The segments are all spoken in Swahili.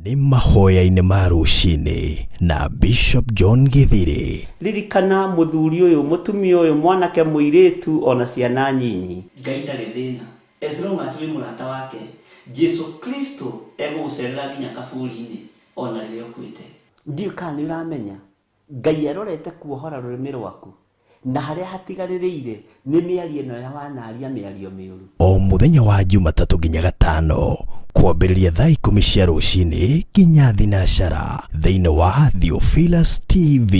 Ni mahoya-ini ma ruci-ini na Bishop John Githiri. Ririkana muthuri uyu mutumia uyu mwanake muiritu ona ciana nyinyi. Ngai ndari thina. As long as we murata wake, Jesu Kristo egugucerera nginya kaburi-ini ona riria ukwite. Ndiu kana uramenya Ngai arorete kuohora rurimi rwaku na haria hatigaririire ni miario ino ya wanaria miario miuru. O muthenya wa Jumatatu nginya Gatano kwambĩrĩria thaa 10 cia rũcinĩ nginya thinacara thĩinĩ wa Theophilus TV.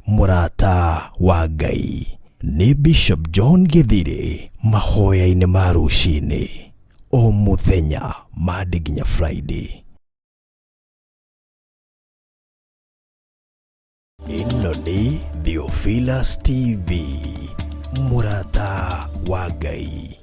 Murata wa Ngai ni Bishop John Githiri. Mahoya-ini ma ruci-ini o muthenya Monday nginya Friday. Ino ni Theophilus TV. Murata wa Ngai.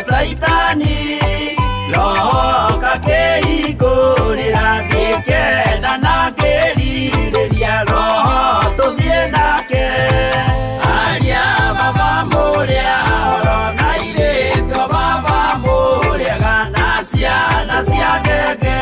Saitani roho kakeigurira ngikenda na ngiririria roho tuthie nake aria baba muria oro na iritio baba muria na ciana cia ngenge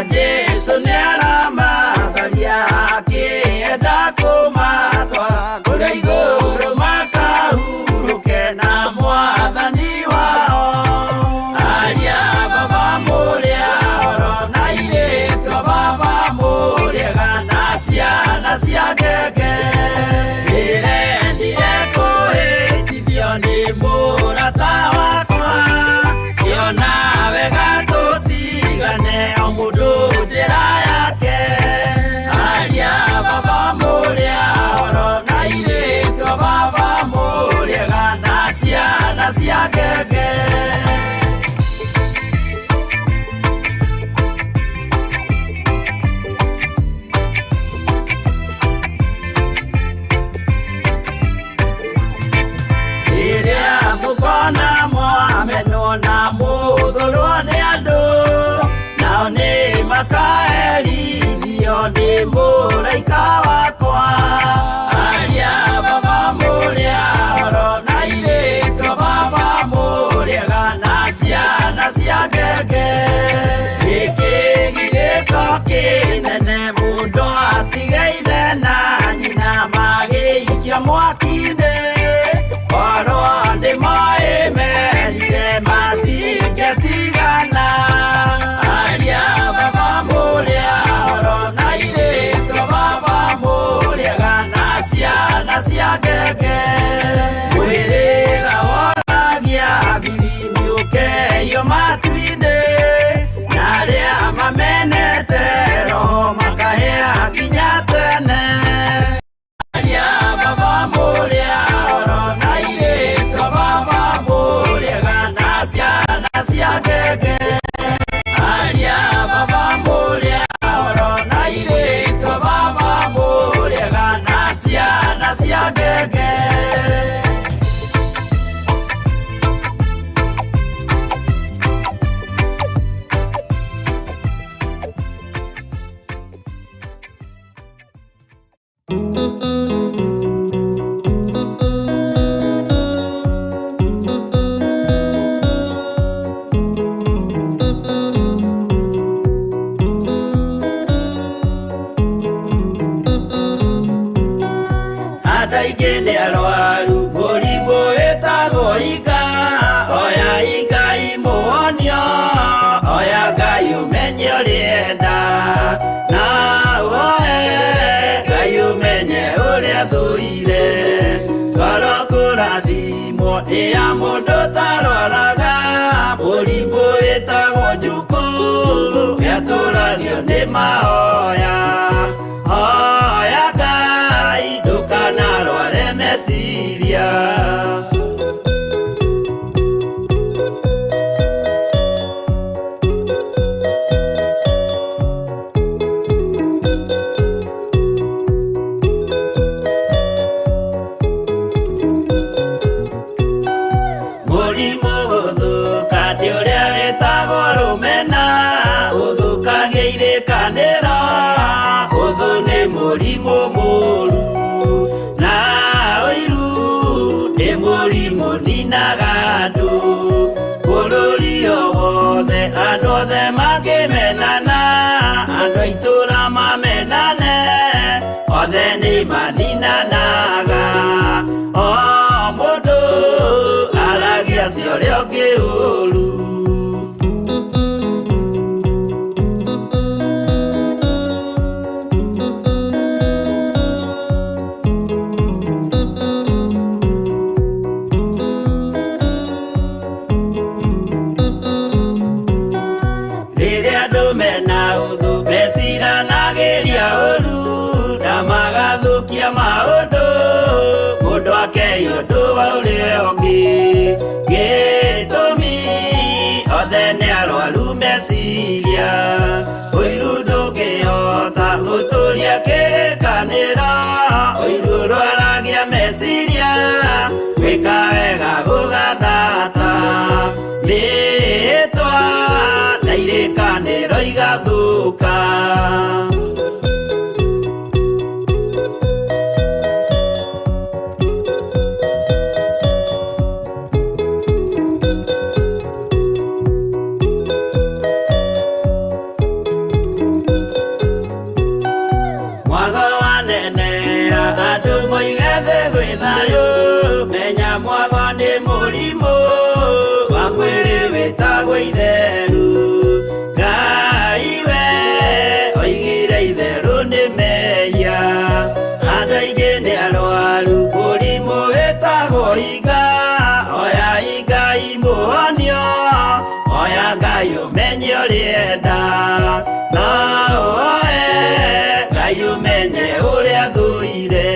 Jesu ni arama saria akienda kumatwara kule iguru makahuruke na mwathani wao aria baba muria oro na iritio baba muria na ciana cia ngenge ndire kuhĩtithio nĩ mũrata wakwa kĩona wega tũtigane o mũndũ njĩra yake aria baba mũrĩa oro na irĩtio baba mũrĩega na ciana cia ngenge rĩrĩa mũkona mwamenwo na mũthũrwo nĩ andũ nao nĩ makaherithio nĩ mũraika wakwa aria baba mũrĩa oro na irĩtio baba mũrĩega na ciana cia ngenge gĩkĩ githĩko kĩnene mũndũ atigeire na nyina magĩikia mwaki-inĩ oro nĩmoĩ merire matingĩtigana aria baba mũrĩa oro na irĩtio baba mũrĩega na ciana cia ngenge mwĩrĩga woragia birimi ũkeio matu-inĩ na arĩa mamenete roho makahĩa nginya tene aria baba mũrĩa oro na irĩtio baba mũrĩega na ciana cia ngenge aria baba mũrĩa oro na irĩtio baba mũrĩega na ciana cia ngenge Adaigene arwaru, mũrimũ wĩtagwo inga, oya inga nĩ ya mũndũ tarwaraga mũrimũ wĩtagwo njukũ gĩatũragio nĩ mahoya. Hoya Ngai ndũkanarware meciria. Mũrimũ ũthũkania ũrĩa wĩtagwo rũmena ũthũkagia irĩkanĩro. Ũthũ nĩ mũrimũ mũru na ũiru nĩ mũrimũ ninaga andũ. Bũrũri o wothe andũ othe mangĩmenana, andũ a itũũra mamenane, othe nĩ maninanaga. O mũndũ aragia cio ũrĩa ũngĩ ũru. Rĩrĩa andũ mena ũthũ meciranagĩria ũru na magathũkia maũndũ, mũndũ akeya ũndũ wa ũrĩa ũngĩ. Gĩtũmi othe nĩ arwaru meciria. Ũiru ndũngĩhota gũtũria kĩrĩkanĩro. Ũiru ũrwaragia meciria. Gwĩka wega gũgathata mĩĩtwa na irĩkanĩro igathũka. Mwago wanenea andũ moige thĩ gwĩ thayũ. Menya mwago nĩ mũrimũ wa mwĩrĩ wĩtagwo itherũ. Ngai we oigire itherũ nĩ mehia. Andũ aingĩ nĩ arwaru mũrimũ wĩtagwo inga. Oya Ngai mũhonio, oya Ngai ũmenye ũrĩa enda. No oe Ngai ũmenye ũrĩa thũire.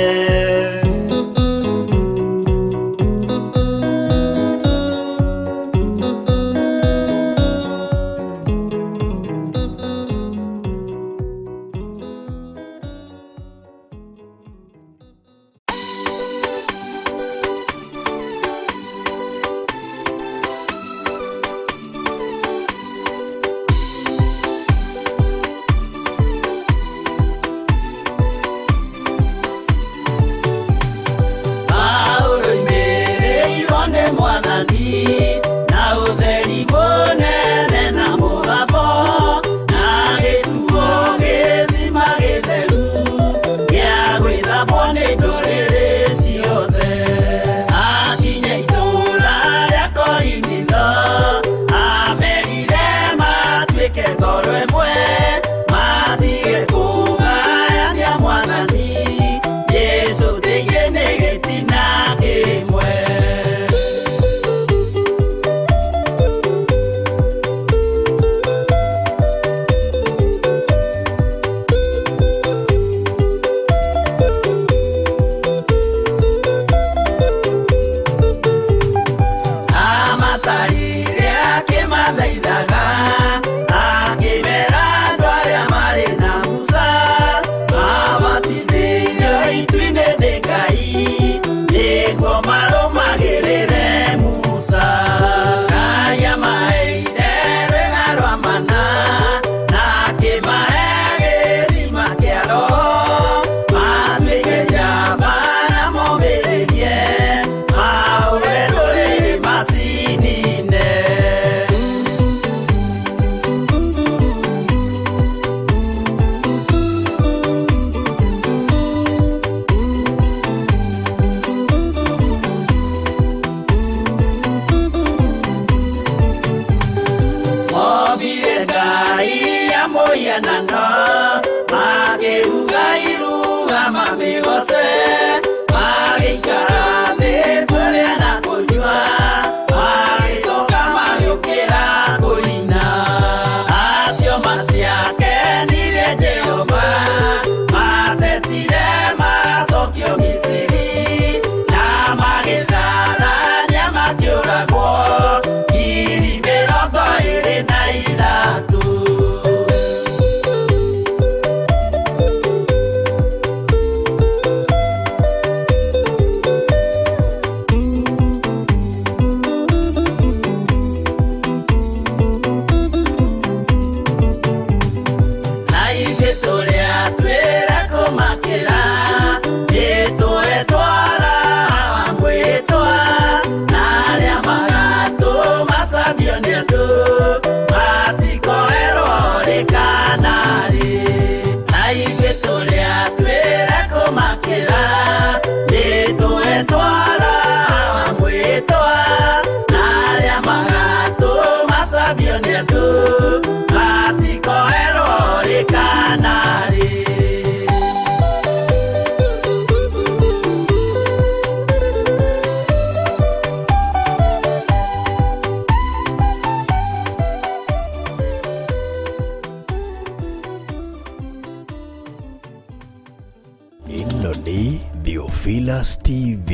ĩno nĩ Theophilus TV,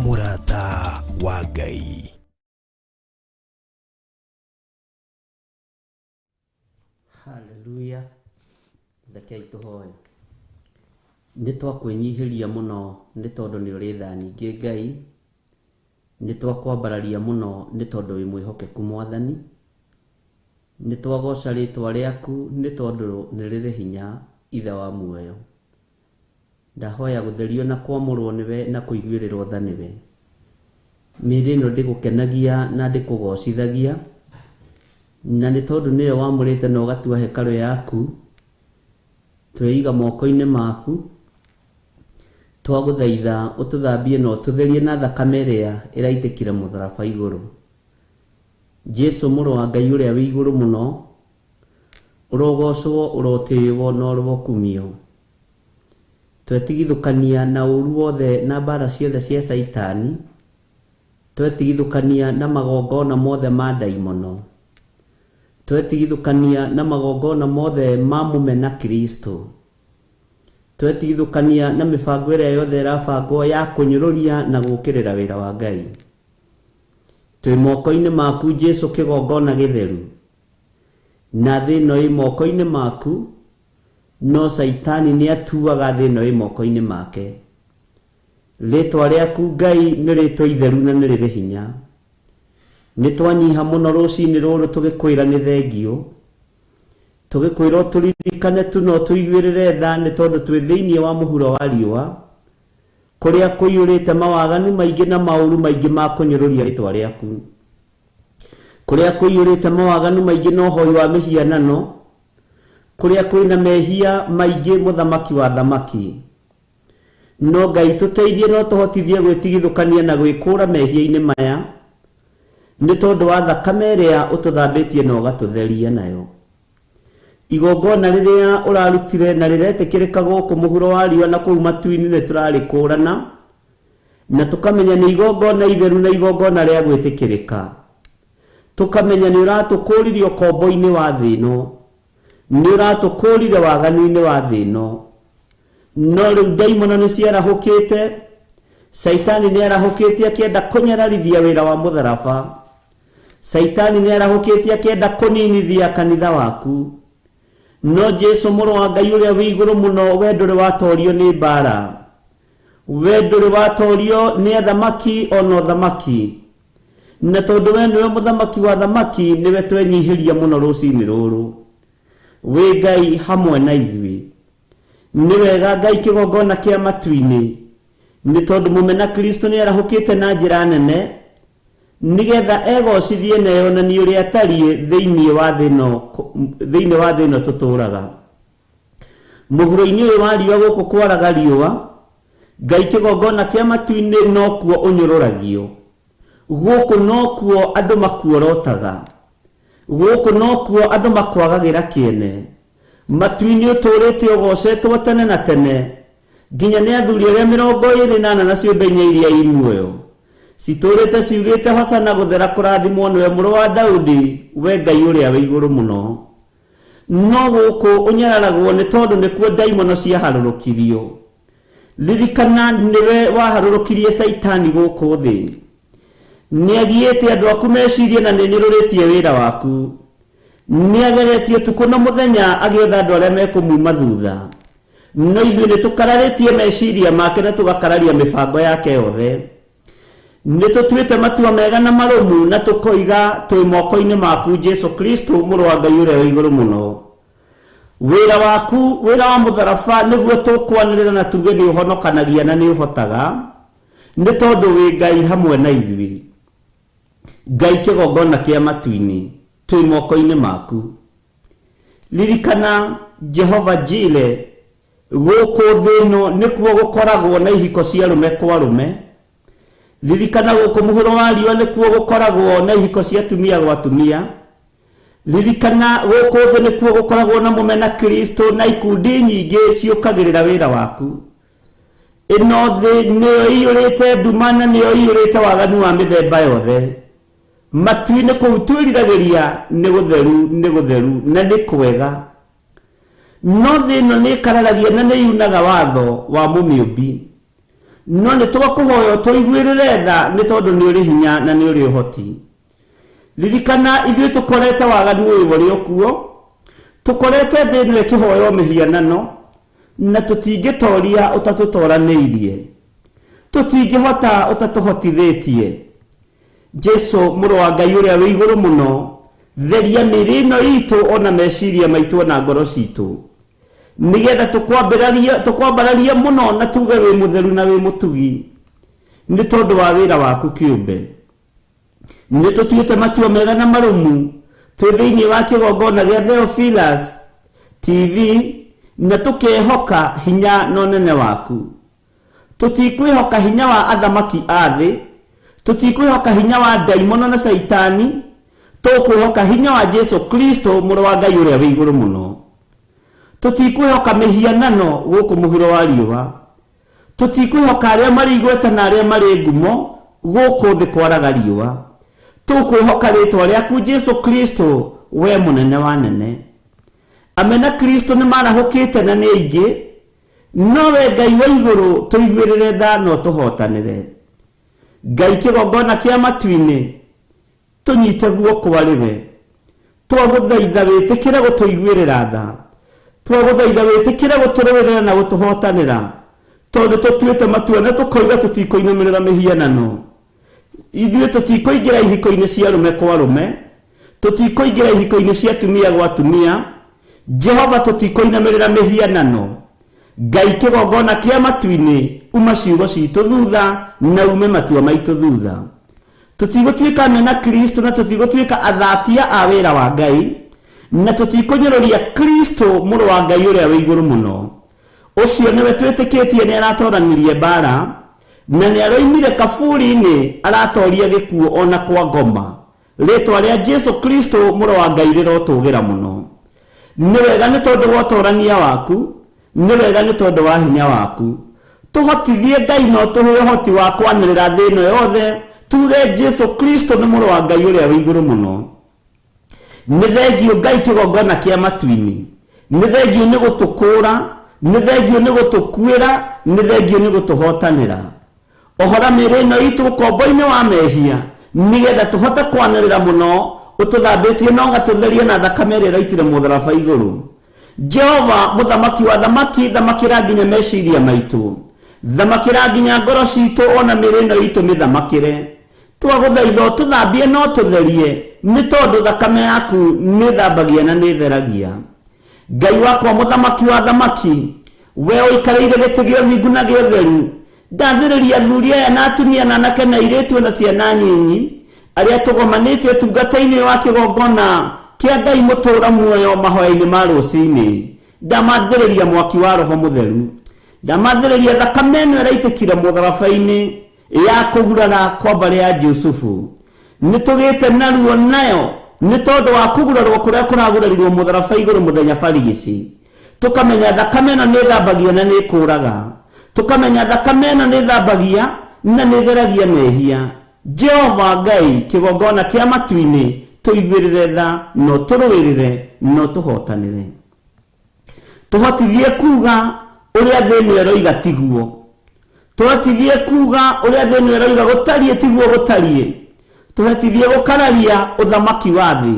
mũrata wa Ngai. Hallelujah. Rekei tũhoe. Nĩ twakwĩnyihĩria mũno nĩ tondũ nĩ ũrĩ tha nyingĩ Ngai. Nĩ twakwambararia mũno nĩ tondũ wĩ mwĩhokeku Mwathani. Nĩ twagoca rĩtwa rĩaku nĩ tondũ nĩ rĩrĩ hinya, Ithe wa muoyo. Ndahoya gũtherio na kwamũrwo nĩwe na kũiguĩrĩrwo tha nĩwe. Mĩĩrĩ ĩno ndĩgũkenagia na ndĩkũgocithagia, na nĩ tondũ nĩwe wamũrĩte na ũgatua hekarũ yaku, tweiga moko-inĩ maku. Twagũthaitha ũtũthambie na ũtũtherie na thakame ĩrĩa ĩraitĩkire mũtharaba igũrũ. Jesu mũrũ wa Ngai ũrĩa wĩ igũrũ mũno, ũrogocwo, ũrotĩĩo na ũrokumio. Twetigithũkania na ũru wothe na mbara ciothe cia Saitani. Twetigithũkania na magongona mothe ma ndaimono. Twetigithũkania na magongona mothe ma mũmena Kristo. Twetigithũkania na mĩbango ĩrĩa yothe ĩrabangwo ya kũnyũrũria na gũkĩrĩra wĩra wa Ngai. Twĩ moko-inĩ maku Jesu kĩgongona gĩtheru, na thĩ ĩno ĩ moko-inĩ maku, no Saitani nĩ atuaga thĩ ĩno ĩ moko-inĩ make. Rĩtwa rĩaku Ngai nĩ rĩtwa itheru na nĩ rĩrĩ hinya. Nĩ twanyiha mũno rũci-inĩ rũrũ tũgĩkwĩra nĩ thengio, tũgĩkwĩra tũririkane tu no tũiguĩrĩre tha nĩ tondũ twĩ thĩinĩ wa mũhuro wa riũa, kũrĩa kũiyũrĩte mawaganu maingĩ na maũru maingĩ ma kũnyũrũria rĩtwa rĩaku, kũrĩa kũiyũrĩte mawaganu maingĩ na ũhoi wa mĩhianano, kũrĩa kwĩna mehia maingĩ mũthamaki wa thamaki. No Ngai tũteithie no tũhotithie gwĩtigithũkania na gwĩkũra mehia-inĩ maya, nĩ tondũ wa thakame ĩrĩa ũtũthambĩtie na ũgatũtheria nayo. Igongona rĩrĩa ũrarutire na rĩretĩkĩrĩka gũkũ mũhuro wa riũa na kũu matu-inĩ nĩ tũrarĩkũrana, na tũkamenya nĩ igongona itheru na igongona rĩa gwĩtĩkĩrĩka. Tũkamenya nĩ ũratũkũrire ũkombo-inĩ wa thĩ ĩno, nĩ ũratũkũrire waganu-inĩ wa thĩ ĩno. No rĩu ndaimono nĩ ciarahũkĩte, Saitani nĩ arahũkĩte akĩenda kũnyararithia wĩra wa mũtharaba. Saitani nĩ arahũkĩte akĩenda kũninithia kanitha waku. No Jesu mũrũ wa Ngai ũrĩa wĩ igũrũ mũno, we ndũrĩ watorio nĩ mbara, we ndũrĩ watorio nĩ athamaki ona ũthamaki. Na tondũ we nĩwe mũthamaki wa thamaki, nĩwe twenyihĩria mũno rũci-inĩ rũrũ. Wĩ Ngai hamwe na ithuĩ. Nĩ wega Ngai kĩgongona kĩa matu-inĩ, nĩ tondũ mũmena Kristo nĩ arahũkĩte na njĩra nene, nĩgetha egocithie na yonanie ũrĩa atariĩ thĩinĩ wa thĩ ĩno tũtũũraga. Mũhuro-inĩ ũyũ wa riũa gũkũ kwaraga riũa, Ngai kĩgongona kĩa matu-inĩ no kuo ũnyũrũragio. Gũkũ no kuo andũ makuorotaga. Gũkũ no kuo andũ makwagagĩra kĩene. Matu-inĩ ũtũrĩte ũgocetwo tene na tene, nginya nĩ athuri arĩa 28 na ciũmbe-inĩ iria i muoyo citũrĩte ciugĩte hosana gũthera kũrathimwo nĩwe mũrũ wa Daudi, we Ngai ũrĩa wĩ igũrũ mũno. No gũkũ ũnyararagwo nĩ tondũ nĩkuo ndaimono ciaharũrũkirio. Ririkana nĩwe waharũrũkirie Saitani gũkũ thĩ. Nĩagiĩte andũ aku mecirie na nĩnyũrũrĩtie wĩra waku. Nĩageretie ũtukũ na mũthenya agĩetha andũ arĩa mekũmuma thutha. No ithuĩ nĩ tũkararĩtie meciria make na tũgakararia mĩbango yake yothe. Nĩ tũtuĩte matua mega na marũmu na tũkoiga twĩ moko-inĩ maku Jesu Kristo mũrũ wa Ngai ũrĩa wĩ igũrũ mũno. Wĩra waku, wĩra wa mũtharaba nĩguo tũkwanĩrĩra na tuge nĩ ũhonokanagia na nĩ ũhotaga, nĩ tondũ wĩ Ngai hamwe na ithuĩ. Ngai kĩgongona kĩa matu-inĩ, twĩ moko-inĩ maku. Ririkana Jehova Jire, gũkũ thĩ ĩno nĩkuo gũkoragwo na ihiko cia rũme kwa rũme. Ririkana gũkũ mũhuro wa riũa nĩkuo gũkoragwo na ihiko cia atumia gwa atumia. Ririkana gũkũ thĩ nĩkuo gũkoragwo na mũmena Kristo na ikundi nyingĩ ciũkagĩrĩra wĩra waku. Ĩno thĩ nĩyo ĩiyũrĩte nduma na nĩyo ĩiyũrĩte waganu wa mĩthemba yothe. Matu-inĩ kũu twĩriragĩria nĩ gũtheru na nĩ kwega. no thino ni kararagia na ni yunaga watho wa mumiumbi no ni twakuhoya tuiguirire tha ni tondu ni uri hinya na ni uri uhoti ririkana ithuĩ tukorete waganu uyu uri okuo tukorete thĩinĩ kihoyo mihianano na tutingĩtoria utatutoraniirie tutingĩhota utatuhotithĩtie Jesu mũrũ wa Ngai ũrĩa wĩ igũrũ mũno theria mĩĩrĩ ĩno itũ ona meciria maitũ na ngoro citũ nigetha tukwambararia mũno na tuge wĩ mũtheru na wĩ mũtugi nĩ tondũ wa wĩra waku kĩũmbe nĩ tũtuĩte matua mega na marũmu twĩ thĩinĩ wa kĩgongona gĩa Theophilus TV na tũkehoka hinya na ũnene waku tũtikwĩhoka hinya wa athamaki a thĩ tũtikwĩhoka hinya wa daimono na saitani tũkwĩhoka hinya wa Jesu Kristo mũrũ wa Ngai ũrĩa wĩ igũrũ mũno tũtikwĩhoka mĩhianano gũkũ mũhuro wa riũa tũtikwĩhoka arĩa marĩ igweta na arĩa marĩ ngumo gũkũ thĩ kwaraga riũa tũkwĩhoka rĩtwa rĩaku Jesu Kristo we mũnene wa nene amena Kristo nĩ marahũkĩte na nĩ aingĩ no we Ngai wa igũrũ tũiguĩrĩre tha no tũhotanĩre Ngai kĩgongona kĩa matu-inĩ tũnyite guoko arĩwe twagũthaitha wĩtĩkĩre gũtũiguĩrĩra tha twagũthaitha wĩtĩkĩre gũtũrũĩrĩra na gũtũhotanĩra tondũ tũtuĩte matua na tũkoiga tũtikũinamĩrĩra mĩhianano ithuĩ tũtikũingĩra ihiko-inĩ cia rũme kwa rũme tũtikũingĩra ihiko-inĩ cia atumia gwa atumia Jehova tũtikũinamĩrĩra mĩhianano Ngai kĩgongona kĩa matu-inĩ uma ciugo citũ thutha na ume matua maitũ thutha tũtigũtuĩka mena Kristo na tũtigũtuĩka athatia a wĩra wa Ngai na tũtikũnyũrũria Kristo mũrũ wa Ngai ũrĩa wĩ igũrũ mũno ũcio nĩwe twĩtĩkĩtie nĩ aratoranirie mbara na nĩ aroimire kaburi-inĩ aratoria gĩkuũ ona kwa ngoma rĩtwa rĩa Jesu Kristo mũrũ wa Ngai rĩrotũgĩra mũno nĩ wega nĩ tondũ wa ũtorania waku nĩ wega nĩ tondũ wa hinya waku tũhotithie Ngai no tũhe ũhoti wa kwanĩrĩra thĩ ĩno yothe tuge Jesu Kristo nĩ mũrũ wa Ngai ũrĩa wĩ igũrũ mũno nĩ thengio Ngai kĩgongona kĩa matu-inĩ nĩ thengio nĩ gũtũkũra nĩ thengio nĩ gũtũkuĩra nĩ thengio nĩ gũtũhotanĩra ohora mĩĩrĩ ĩno itũ ũkombo-inĩ wa mehia nigetha tũhote kwanĩrĩra mũno ũtũthambĩtie na ũgatũtheria na thakame ĩrĩa ĩraitire mũtharaba igũrũ Jehova mũthamaki wa thamaki thamakĩra nginya meciria maitũ thamakĩra nginya ngoro citũ ona mĩĩrĩ ĩno itũ mĩthamakĩre twagũthaitha ũtũthambie no tũtherie nĩ tondũ thakame yaku nĩ thambagia na nĩ theragia Ngai wakwa mũthamaki wa thamaki we ũikarĩire gĩtĩ gĩa ũthingu na gĩa ũtheru ndathĩrĩria athuri aya na atumia na anake na airĩtu na ciana nyinyi arĩa tũgomanĩte ũtungata-inĩ wa kĩgongona kĩa Ngai mũtũũra muoyo mahoya-inĩ ma rũci-inĩ ndamathĩrĩria mwaki wa roho mũtheru ndamathĩrĩria thakame ĩno ĩraitĩkire mũtharaba-inĩ ya kũgurara kwa mbarĩ ya Jusufu nĩ tũgĩte naruo nayo nĩ tondũ wa kũgurarwo kũrĩa kũragurarirwo mũtharaba igũrũ mũthenya barigici tũkamenya thakame ĩno nĩ thambagia na nĩ kũraga tũkamenya thakame ĩno nĩ thambagia na nĩ theragia mehia Jehova Ngai kĩgongona kĩa matu-inĩ tũiguĩrĩre tha no tũrũĩrĩre no tũhotanĩre tũhotithie kuga ũrĩa thĩ ĩno ĩroiga tiguo tũhotithie kuga ũrĩa thĩ ĩno ĩroiga gũtariĩ tiguo gũtariĩ tũhotithie gũkararia ũthamaki wa thĩ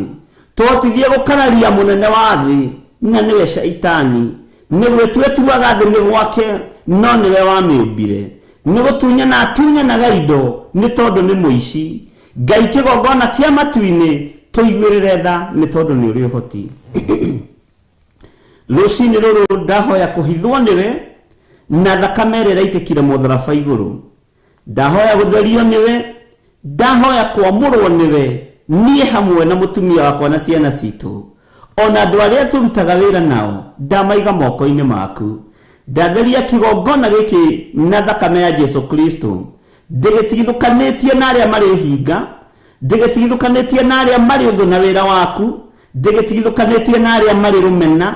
tũhotithie gũkararia mũnene wa thĩ na nĩwe Shaitani nĩwe twetuaga thĩ nĩ gwake no nĩwe wamĩũmbire nĩ gũtunyana atunyanaga indo nĩ tondũ nĩ mũici Ngai kĩgongona kĩa matu-inĩ tũiguĩrĩre tha nĩ tondũ nĩ ũrĩ ũhoti rũci-inĩ rũrũ ndahoya kũhithwo nĩwe na thakame ĩrĩa ĩraitĩkire mũtharaba igũrũ ndahoya gũtherio nĩwe ndahoya kwamũrwo nĩwe niĩ hamwe na mũtumia wakwa na ciana citũ ona andũ arĩa tũrutaga wĩra nao ndamaiga moko-inĩ maku ndatheria kĩgongona gĩkĩ na thakame ya Jesu Kristo ndĩgĩtigithũkanĩtie na arĩa marĩ hinga ndĩgĩtigithũkanĩtie na arĩa marĩ ũthũ na wĩra waku ndĩgĩtigithũkanĩtie na arĩa marĩ rũmena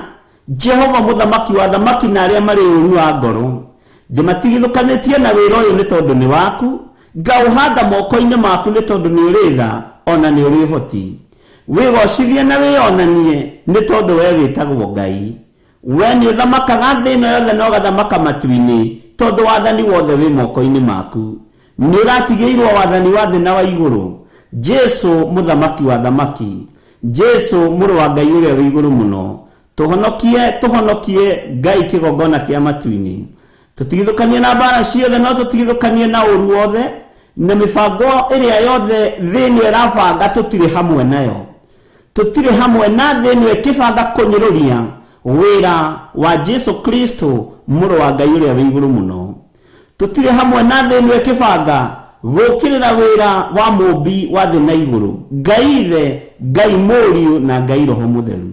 Jehova mũthamaki wa thamaki na arĩa marĩ ũru wa ngoro ndĩmatigithũkanĩtie na wĩra ũyũ nĩ tondũ nĩ waku ngaũhanda moko-inĩ maku nĩ tondũ nĩ ũrĩ tha ona nĩ ũrĩ ũhoti wĩgocithie na wĩonanie nĩ tondũ we wĩtagwo Ngai we nĩ ũthamakaga thĩ ĩno yothe na ũgathamaka matu-inĩ tondũ wathani wothe wĩ moko-inĩ maku. Nĩ ũratigĩirwo wathani wa thĩ na wa igũrũ. Jesu mũthamaki wa thamaki, Jesu mũrũ wa Ngai ũrĩa wĩ igũrũ mũno, tũhonokie Ngai kĩgongona kĩa matu-inĩ. Tũtigithũkanie na mbara ciothe, no tũtigithũkanie na ũru wothe na mĩbango ĩrĩa yothe thĩ ĩno ĩrabanga, tũtirĩ hamwe nayo. Tũtirĩ hamwe na thĩ ĩno ĩkĩbanga kũnyũrũria wĩra wa Jesu Kristo mũrũ wa Ngai ũrĩa wĩ igũrũ mũno. Tũtirĩ hamwe na thĩ ĩno ĩkĩbanga gũkĩrĩra wĩra wa mũmbi wa thĩ na igũrũ, Ngai Ithe, Ngai Mũriũ na Ngai Roho Mũtheru.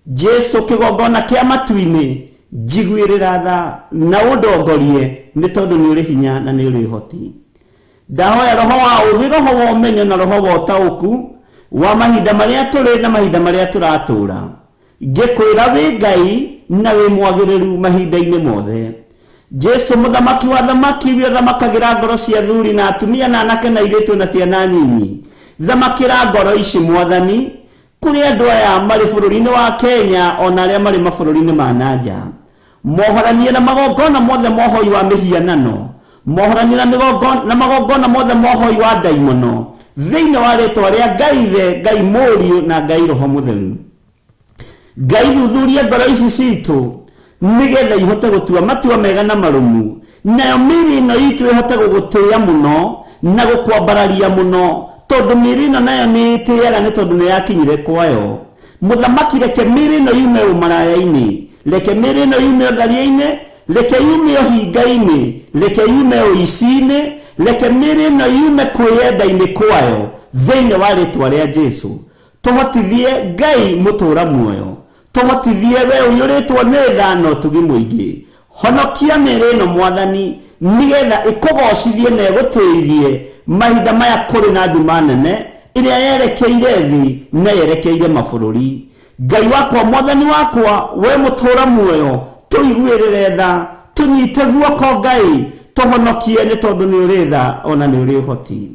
Jesu kĩgongona kĩa matu-inĩ, njiguĩrĩra tha na ũndongorie nĩ tondũ nĩ ũrĩ hinya na nĩ ũrĩ ũhoti. Ndahoya roho wa ũthĩ, roho wa ũmenyo na roho wa ũtaũku wa mahinda marĩa tũrĩ na mahinda marĩa tũratũũra. Ngĩkwĩra wĩ Ngai na wĩ mwagĩrĩru mahinda-inĩ mothe. Jesu mũthamaki wa thamaki, wĩ ũthamakagĩra ngoro cia thuri na atumia na anake na airĩtu na ciana nyinyi. Thamakĩra ngoro ici Mwathani kũrĩ andũ aya marĩ bũrũri-inĩ wa Kenya ona arĩa marĩ mabũrũri-inĩ ma nanja. Mohoranie na magongona mothe mohoi wa mĩhianano, mohoranie na magongona mothe mohoi wa ndaimono thĩinĩ wa rĩtwa rĩa Ngai Ithe, Ngai Mũriũ na Ngai Roho Mũtheru. Ngai thuthurie ngoro ici citũ nĩgetha ihote gũtua matua mega na marũmu, nayo mĩĩrĩ ĩno itũ ĩhote gũgũtĩĩa mũno na gũkwambararia mũno, tondũ mĩĩrĩ ĩno nayo nĩ ĩtĩaga nĩ tondũ nĩ yakinyire kwayo. Mũthamaki, reke mĩĩrĩ ĩno yume ũmaraya-inĩ, reke mĩĩrĩ ĩno yume ũtharia-inĩ, reke yume ũhinga-inĩ, reke yume ũici-inĩ, reke mĩĩrĩ ĩno yume kwĩyenda-inĩ kwayo thĩinĩ wa rĩtwa rĩa Jesu. Tũhotithie Ngai mũtũũra muoyo, tũhotithie we ũiyũrĩtwo nĩ tha na ũtugi mũingĩ. Honokia mĩĩrĩ ĩno Mwathani nĩgetha ĩkũgocithie na ĩgũtĩithie mahinda maya kũrĩ na nduma nene ĩrĩa yerekeire thĩ na yerekeire mabũrũri. Ngai wakwa, Mwathani wakwa, we mũtũũra muoyo, tũiguĩrĩre tha, tũnyite guoko Ngai, tũhonokie nĩ tondũ nĩ ũrĩ tha ona nĩ ũrĩ ũhoti.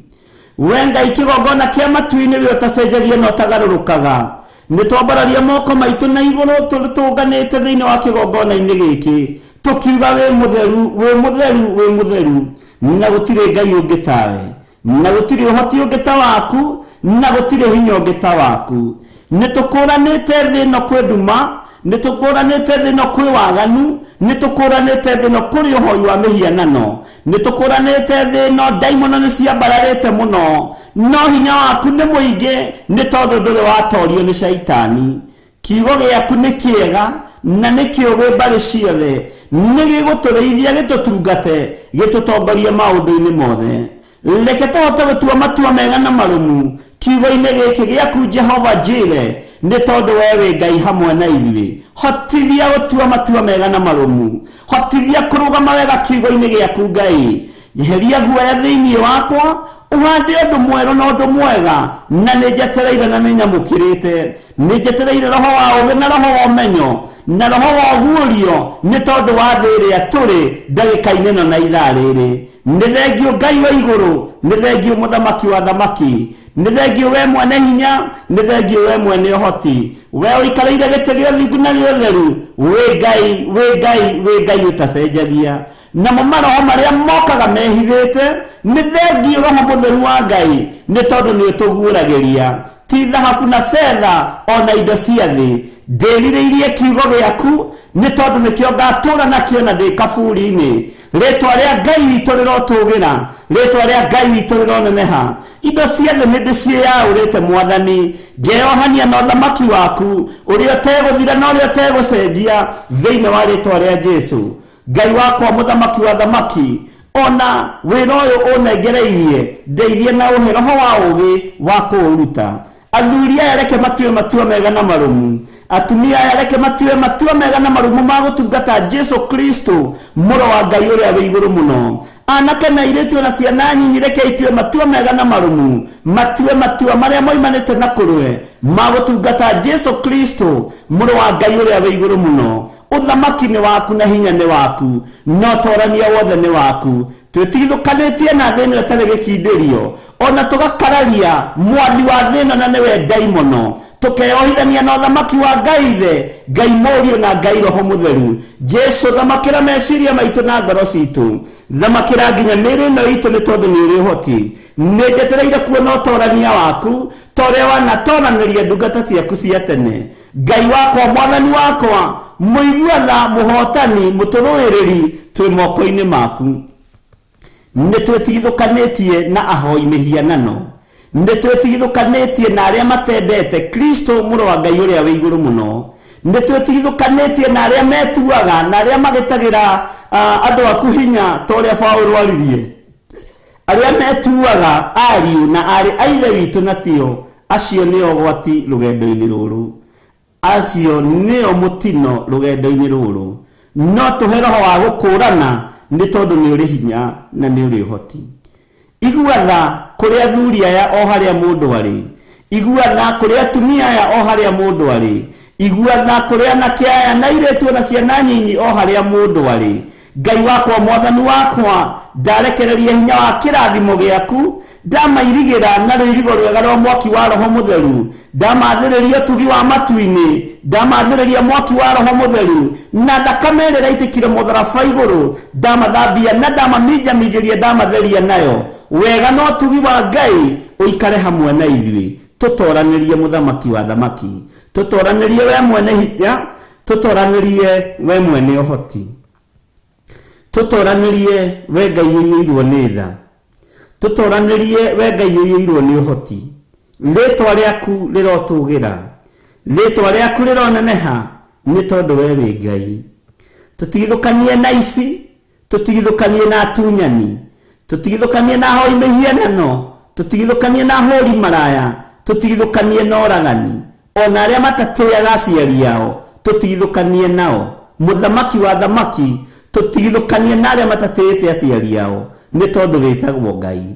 We Ngai kĩgongona kĩa matu-inĩ, we ũtacenjagia na ũtagarũrũkaga, nĩ twambararia moko maitũ na igũrũ tũtũnganĩte thĩinĩ wa kĩgongona-inĩ gĩkĩ, tũkiuga wĩ mũtheru, wĩ mũtheru, wĩ mũtheru, na gũtirĩ Ngai ũngĩ tawe, na gũtirĩ ũhoti ũngĩ ta waku, na gũtirĩ hinya ũngĩ ta waku. Nĩ tũkũranĩte thĩ ĩno kwĩ nduma, nĩ tũkũranĩte thĩ ĩno kwĩ waganu, nĩ tũkũranĩte thĩ ĩno kũrĩ ũhoi wa mĩhianano, nĩ tũkũranĩte thĩ ĩno ndaimono nĩ ciambararĩte mũno, no hinya waku nĩ mũingĩ nĩ tondũ ndũrĩ watorio nĩ Shaitani. Kiugo gĩaku nĩ kĩega na nĩ kĩũgĩ mbarĩ ciothe, nĩ gĩgũtũrĩithia, gĩtũtungate, gĩtũtongorie maũndũ-inĩ mothe. Reke tũhote gũtua matua mega na marũmu kiugo-inĩ gĩkĩ gĩaku Jehova Jire, nĩ tondũ we wĩ Ngai hamwe na ithuĩ. Hotithia gũtua matua mega na marũmu, hotithia kũrũgama wega kiugo-inĩ gĩaku Ngai. Nyeheria guoya thĩinĩ wakwa, ũhande ũndũ mwerũ na ũndũ mwega, na nĩ njetereire na nĩ nyamũkĩrĩte. Nĩ njetereire roho wa ũgĩ na roho wa ũmenyo na roho wa ũguũrio nĩ tondũ wa thĩ ĩrĩa tũrĩ ndagĩka-inĩ ĩno na ithaa rĩrĩ. Nĩ thengio Ngai wa igũrũ, nĩ thengio mũthamaki wa thamaki, nĩ thengio we mwene hinya, nĩ thengio we mwene ũhoti, we ũikarĩire gĩtĩ gĩa ũthingu na gĩa ũtheru, wĩ Ngai, wĩ Ngai, wĩ Ngai ũtacenjagia. Namo maroho marĩa mokaga mehithĩte, nĩ thengio Roho Mũtheru wa Ngai nĩ tondũ nĩ ũtũguũragĩria ti thahabu na fedha ona indo cia thĩ. Ndĩrirĩirie kiugo gĩaku nĩ tondũ nĩkĩo ngatũũra nakĩo na ndĩ kaburi-inĩ. Rĩtwa rĩa Ngai witũ rĩrotũũgĩra, rĩtwa rĩa Ngai witũ rĩroneneha. Indo ciothe nĩ ndĩciĩyaũrĩte Mwathani, ngeyohania na ũthamaki waku ũrĩa ũtegũthira na ũrĩa ũtegũcenjia thĩinĩ wa rĩtwa rĩa Jesu. Ngai wakwa mũthamaki wa thamaki, ona wĩra ũyũ ũnengereirie, ndeithie na ũhe roho wa ũgĩ wa kũũruta. Athuri aya reke matue matua mega na marũmu, atumia aya reke matue matua mega na marũmu ma gũtungata Jesu Kristo mũrũ wa Ngai ũrĩa wĩ igũrũ mũno. Anake na airĩtu na ciana nyinyi reke itue matua mega na marũmu, matue matua marĩa moimanĩte na kũrwe ma gũtungata Jesu Kristo mũrũ wa Ngai ũrĩa wĩ igũrũ mũno. uthamaki ni waku na hinya ni waku no torania wothe ni waku twitithukanetie na thina tare gikindirio ona tugakararia mwathi wa thina na niwe daimono tukeyohithania na uthamaki wa Ngai the Ngai Morio na Ngai Roho Mutheru Jesu thamakira meciria maitu na ngoro citu thamakira nginya miri no itu ni tondu ni uri hoti nijetereire kuona utorania waku torewa na tonanirie ndungata ciaku cia tene Ngai wakwa mwathani wakwa muiguatha muhotani muturuiriri twi moko-ini maku nitwitithukanetie na ahoi mihianano nitwitithukanetie na aria matendete Kristo muro wa Ngai uria wi iguru muno nitwitithukanetie na aria metuaga na aria magitagira andu aku hinya toria Paulo aririe aria metuaga ariu na ari aithe witu natio acio ni ogwati rugendo-ini ruru acio ni omutino rugendo-ini ruru no tuheroho wa gukurana ni tondu ni uri hinya na ni uri hoti iguatha kuri athuri aya o haria mundu ari iguatha kuri atumia aya o haria mundu ari iguatha kuri anake aya na iretu na ciana nyinyi o haria mundu ari Ngai wakwa mwathani wakwa ndarekereria hinya wa kirathimo giaku ndamairigira na rwirigo rwega rwa mwaki wa Roho Mutheru ndamathiriria tugi wa matu-ini ndamathiriria mwaki wa Roho Mutheru na thakame ĩrĩa ĩitikire mũtharaba igũrũ ndamathambia na ndamaminjaminjĩria ndamatheria nayo wega no tugi wa Ngai ũikare hamwe na ithuĩ tutoranirie muthamaki wa thamaki tutoranirie we mwene hinya tutoranirie we mwene ũhoti tutoranirie we Ngai ũiyũirwo nĩ tha tutoranirie we Ngai ũiyũirwo nĩ ũhoti rĩtwa rĩaku rĩrotugira rĩtwa rĩaku rĩroneneha nĩ tondũ we wĩ Ngai tutigithũkanie na ici tutigithũkanie na atunyani tutigithũkanie na hoi mihianano tutigithũkanie na hori maraya tutigithũkanie na oragani ona arĩa matatĩaga aciari ao tutigithũkanie nao muthamaki wa thamaki tutigithũkanie na arĩa matatĩte aciari ao nĩ tondũ wĩtagwo Ngai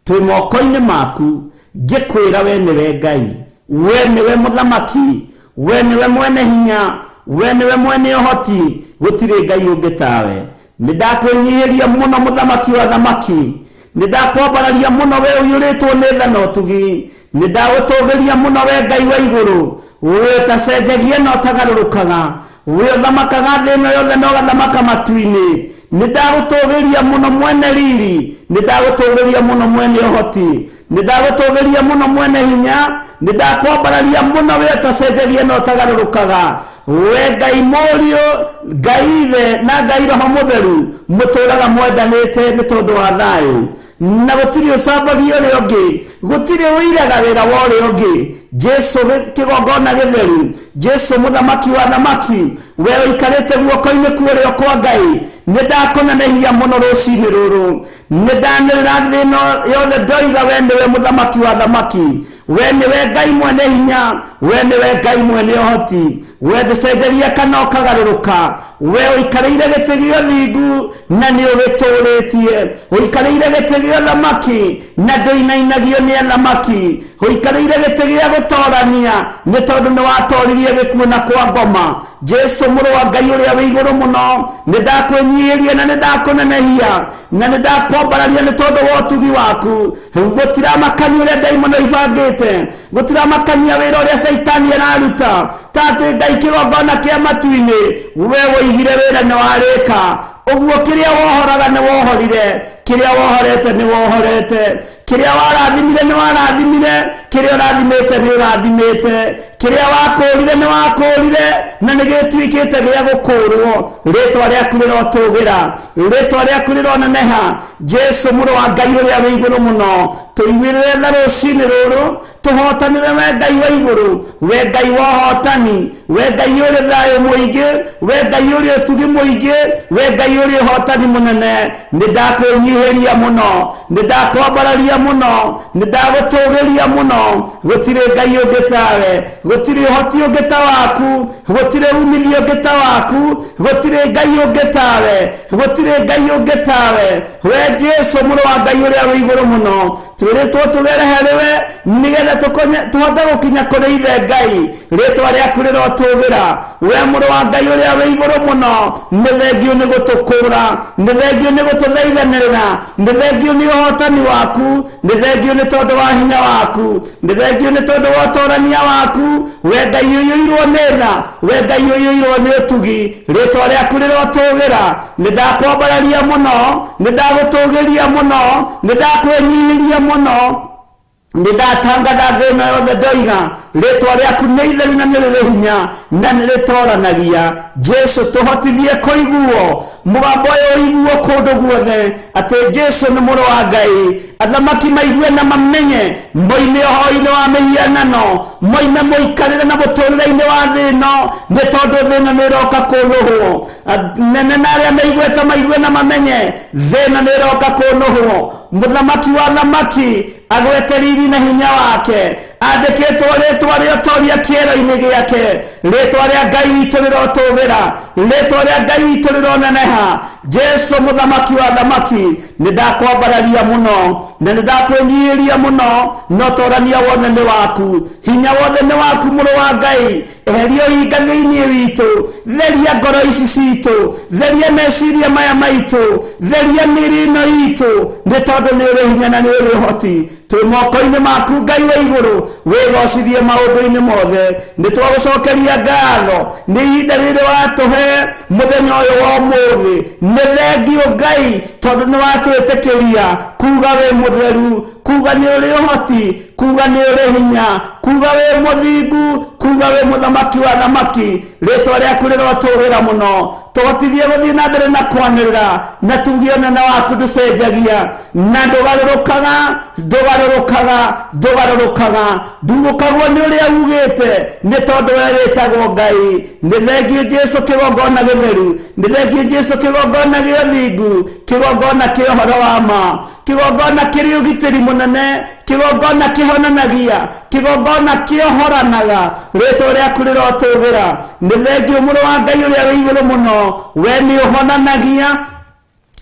twĩ moko-inĩ maku ngĩkwĩra we nĩwe Ngai we nĩwe muthamaki we nĩwe mwene hinya we nĩwe mwene ũhoti gũtirĩ Ngai ũngĩ tawe nĩndakwĩnyihĩria mũno muthamaki wa thamaki nĩndakwambararia mũno we ũiyũrĩtwo nĩ tha na ũtugi nĩndagũtũgĩria mũno we Ngai wa igũrũ we ũtacenjagia na ũtagarũrũkaga we ũthamakaga thĩ ĩno yothe na ũgathamaka matu-inĩ nĩndagũtũgĩria mũno mwene riri nĩndagũtũgĩria mũno mwene ũhoti nĩndagũtũgĩria mũno mwene hinya nĩndakwambararia mũno we ũtacenjagia na ũtagarũrũkaga we Ngai Morio Ngai Ithe na Ngai Roho Mutheru mũtũraga mwendanĩte nĩ tondũ wa thayũ na gũtirĩ ũcambagia ũrĩa ũngĩ gũtirĩ ũiraga wĩra wa ũrĩa ũngĩ Jesu kĩgongona gĩtheru Jesu muthamaki wa thamaki we ũikarĩte guoko-inĩ kuo kwa Ngai nĩndakũnenehia mũno rũci-inĩ rũrũ nĩndanĩrĩra thĩ ĩno yothe ndoiga we nĩwe muthamaki wa thamaki we nĩwe Ngai mwene hinya we nĩwe Ngai mwene ũhoti we ndũcenjagia kana ũkagarũrũka we ũikarĩire gĩtĩ gĩa ũthingu na nĩ ũgĩtũrĩtie ũikarĩire gĩtĩ gĩa thamaki na ndũinainagio nĩ athamaki ũikarĩire gĩtĩ gĩa gũtorania nĩ tondũ nĩ watoririe gĩkuũ na kwa ngoma Jesu mũrũ wa Ngai ũrĩa wĩ igũrũ mũno nĩndakwĩnyihĩria na nĩndakũnenehia na nĩndakwambararia nĩ tondũ wa ũtugi waku gũtiramakania ũrĩa ndaimono ibangĩte gũtiramakania wĩra ũrĩa Saitani araruta tatĩ Ngai kĩgongona kĩa matu-inĩ we woigire wĩra nĩ warĩka ũguo kĩrĩa wohoraga nĩ wohorire kĩrĩa wohorete nĩ wohorete kĩrĩa warathimire nĩ warathimire kĩrĩa ũrathimĩte nĩ ũrathimĩte kĩrĩa wakũrire nĩ wakũrire na nĩ gĩtuĩkĩte gĩa gũkũrwo rĩtwa rĩaku rĩrotũgĩra rĩtwa rĩaku rĩroneneha Jesu mũrũ wa Ngai ũrĩa wĩ igũrũ mũno tũiguĩrĩre tha rũci-inĩ rũrũ tũhotanĩre we Ngai wa igũrũ we Ngai wa ũhotani we Ngai ũrĩ thayũ mũingĩ we Ngai ũrĩ ũtugi mũingĩ we Ngai ũrĩ ũhotani mũnene nĩndakwĩnyihĩria mũno nĩndakwambararia mũno nĩndagũtũgĩria mũno gũtirĩ Ngai ũngĩ tawe gũtirĩ ũhoti ũngĩ ta waku gũtirĩ umithio ũngĩ ta waku gũtirĩ Ngai ũngĩ tawe gũtirĩ Ngai ũngĩ tawe we Jesu mũrũ wa Ngai ũrĩa wĩ igũrũ mũno turetwo tugere hariwe nigetha tuhote gukinya kuri ithe Ngai ritwa riaku rirotugira we muru wa Ngai uria wi iguru muno ni thengio ni gutukura ni thengio ni gututhaithanirira ni thengio ni uhotani waku ni thengio ni tondu wa hinya waku ni thengio ni tondu wa utorania waku we Ngai uyuirwo ni tha we Ngai uyuirwo ni utugi ritwa riaku rirotugira ni ndakwambararia muno ni ndagutugiria muno ni ndakwenyihiria muno ni ndatangatha thina yothe ndoiga ritwa riaku ni itheru na niriri hinya na niritoranagia Jesu tuhotithie kuiguo mugambo uyu uiguo kundu guothe ati Jesu ni muru wa Ngai athamaki maigue na mamenye moime hoi-ini wa mihianano moime muikarire na muturire-ini wa thino ni tondu thina ni iroka kunuhwo nene na aria maiguite maigue na mamenye thina ni iroka kunuhwo muthamaki wa thamaki agwete riri na hinya wake andikitwo ritwa ria toria kiero-ini giake ritwa ria Ngai witu rirotugira ritwa ria Ngai witu rironeneha Jesu muthamaki wa thamaki ni ndakwambararia muno na ni ndakwenyihiria muno no torania wothe ni waku hinya wothe ni waku muru wa Ngai eheria hinga thiini witu theria ngoro ici citu theria meciria maya maitu theria mĩĩrĩ ĩno itu ni tondu ni uri hinya na ni uri hoti twi moko-ini maku Ngai wa iguru wigocithie maundu-ini mothe ni twagucokeria ngatho ni ihinda riri watuhe muthenya uyu wa umuthi ni thengio Ngai tondu ni watwitikiria kuga we mutheru kuga ni uri hoti kuga ni uri hinya kuga we muthingu kuga we muthamaki wa thamaki ritwa riaku rirotugira muno tuhotithie guthii na mbere na kwanirira na tugie unene waku nducenjagia na ndugarurukaga ndugukagwo ni uria ugite ni tondu we witagwo Ngai ni thengio Jesu kigongona githeru ni thengio Jesu kigongona giothingu kigongona kihoro wa ma kigongona kiri ugitiri munene kigongona kihonanagia kigongona kiohoranaga ritwa riaku rirotugira ni thengio muru wa Ngai uria wi iguru muno we ni uhonanagia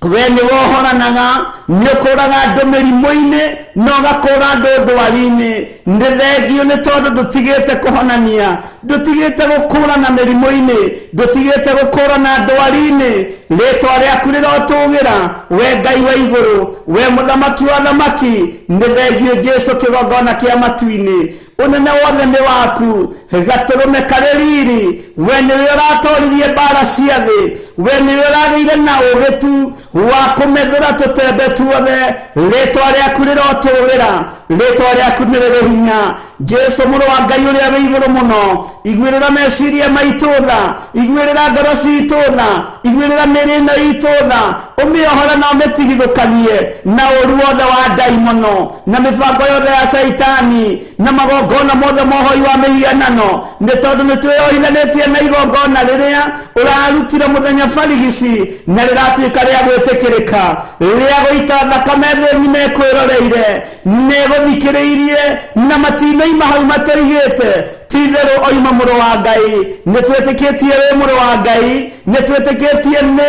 we ni wohoranaga ni ukuraga andu mirimu-ini no gakura andu ndwari-ini ni thengio ni tondu ndutigite kuhonania ndutigite gukurana mirimu-ini ndutigite gukurana ndwari-ini ritwa riaku rirotugira we Ngai wa iguru we muthamaki wa thamaki ni thengio Jesu kigongona kia matu-ini unene wothe ni waku gaturume kaririri we ni uratoririe mbara cia thi we ni urageire na ugitu wa kumethura tutembe tuothe ritwa riaku rirotugira ritwa riaku ni riri hinya Jesu muru wa Ngai uria wi iguru muno igwirira meciria maitu tha igwirira ngoro citu tha igwirira mĩĩrĩ ĩno itu tha umiohora na umitigithukanie na uru wothe wa ndaimono na mibango yothe ya saitani na magongona mothe mohoi wa mihianano ni tondu ni twĩyohithanitie na igongona riria urarutire muthenya barigisi na riratuika ria gwitikirika ria guita thakame thĩ ng'ima ĩkwĩroreire nĩgũthikĩrĩirie na matinoima hau matoigĩte titheru oima muru wa Ngai ni twetikitie we muru wa Ngai ni twetikitie ni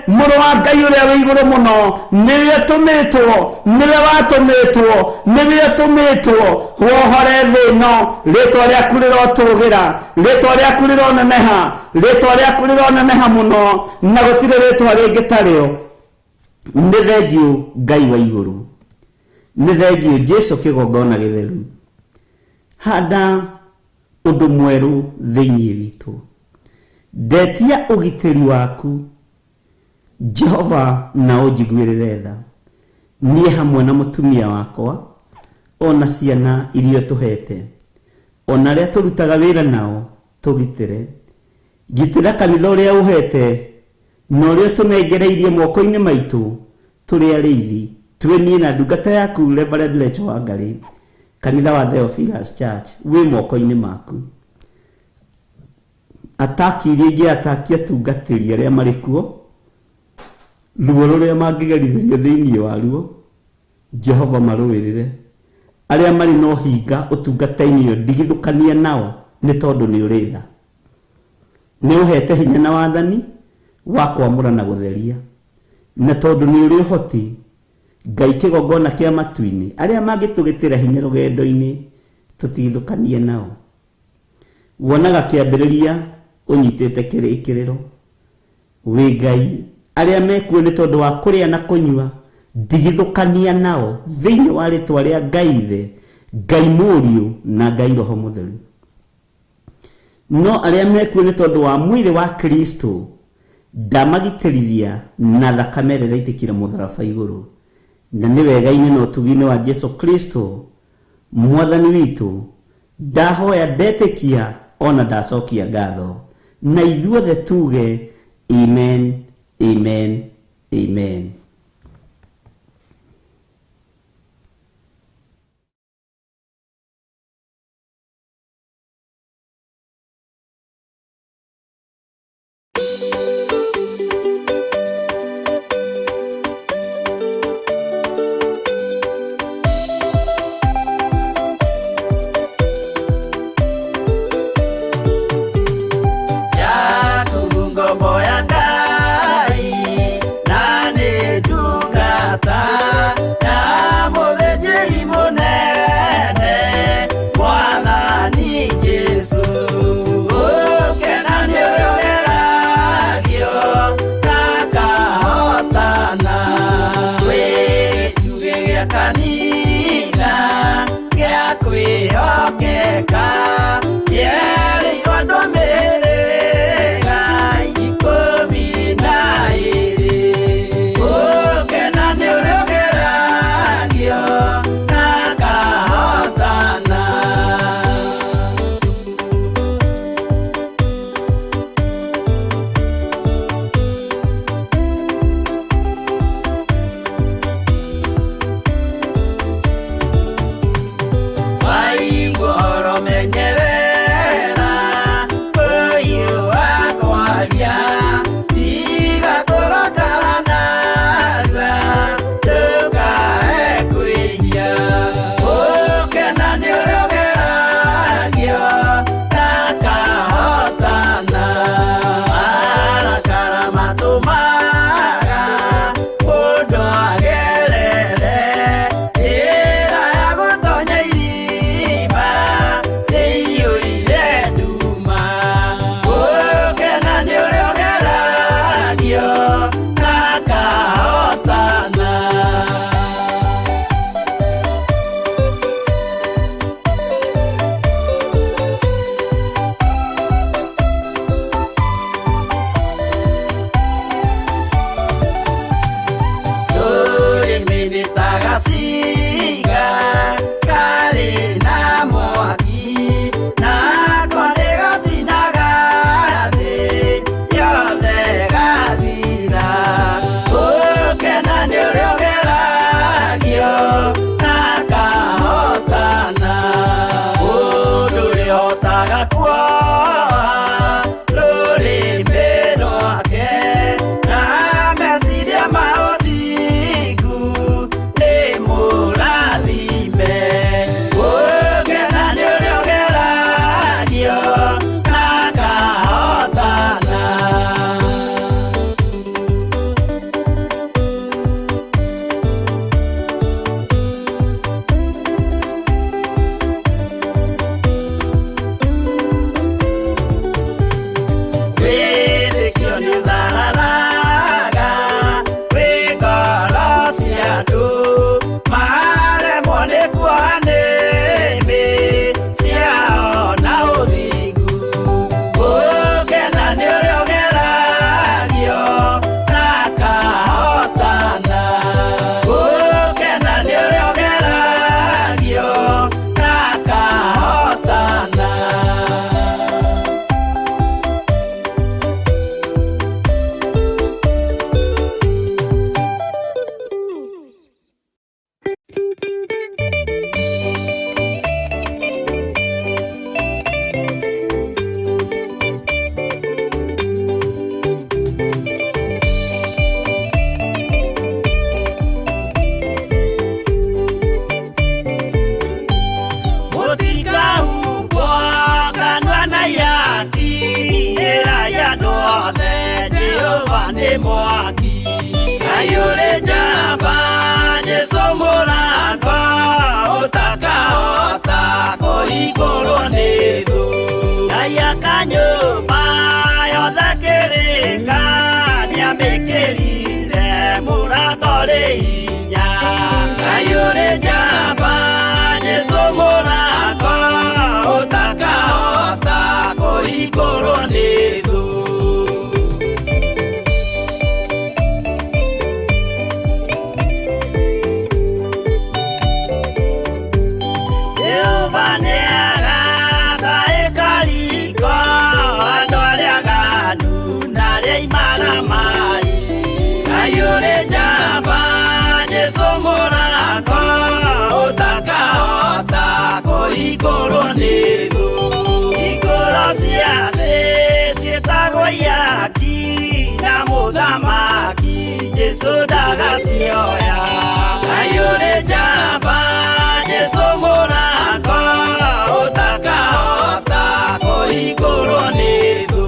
muru wa Ngai uria wi iguru muno niwe tumitwo niwe watumitwo niwe tumitwo wohore thino ritwa riaku rirotugira ritwa riaku rironeneha ritwa riaku rironeneha muno na gutire ritwa ringi tario ni thengio Ngai wa iguru ni thengio Jesu kigongona githeru handa undu mweru thiini witu ndetia ugitiri waku Jehova na unjiguirire tha nie hamwe na mutumia wakwa ona ciana irio tuhete ona ria turutaga wira nao tugitire gitira kanitha uria uhete no ria tunengereirie moko-ini maitu turi ariithi tweni na ndungata yaku Reverend Lecho wa Ngai kanitha wa Theophilus Church wi moko-ini maku ataki iria atakia tungatiri aria marikuo ruo ruria mangigerithirio thiini waruo Jehova maruirire aria mari no hinga utungata-ini yo ndigithukania nao ni tondu ni uritha ni uhete hinya na wathani wa kwamura na gutheria na tondu ni uri hoti Ngai kĩgongona kĩa matu-inĩ arĩa mangĩtũgĩtĩra hinya rũgendo-inĩ tũtigithũkanie nao. Wonaga kĩambĩrĩria ũnyitĩte kĩrĩkĩrĩro. Wĩ Ngai arĩa mekuo nĩ tondũ wa kũrĩa na kũnyua ndigithũkania nao thĩinĩ wa rĩtwa rĩa Ngai Ithe, Ngai Mũriũ na Ngai Roho Mũtheru. No arĩa mekuo nĩ tondũ wa mwĩrĩ wa Kristo ndamagitĩrithia na thakame ĩrĩa ĩraitĩkire mũtharaba igũrũ. Na nĩ wega-inĩ na ũtugi-inĩ wa Jesu Kristo Mwathani witũ, ndahoya ndetĩkia ona ndacokia ngatho. Na ithuothe tuge amen, amen, amen. mwaki ayure jamba utakahota kũhingũrwo nĩ thũ. Ngai akanyũmba yothe kĩrĩka nĩamĩkĩrire mũrata ũrĩ hinya. Ngai ũrĩ njamba Jesũ mũrata utakahota kũhingũrwo nĩ thũ. Igũrũ nĩ thũ. Igũrũ cia thĩ ciĩtagwo yaki na mũthamaki Jesũ ndagacioya. Ngai ũrĩ njamba Jesũ mũrata ũtakahota kũhingũrwo nĩ thũ.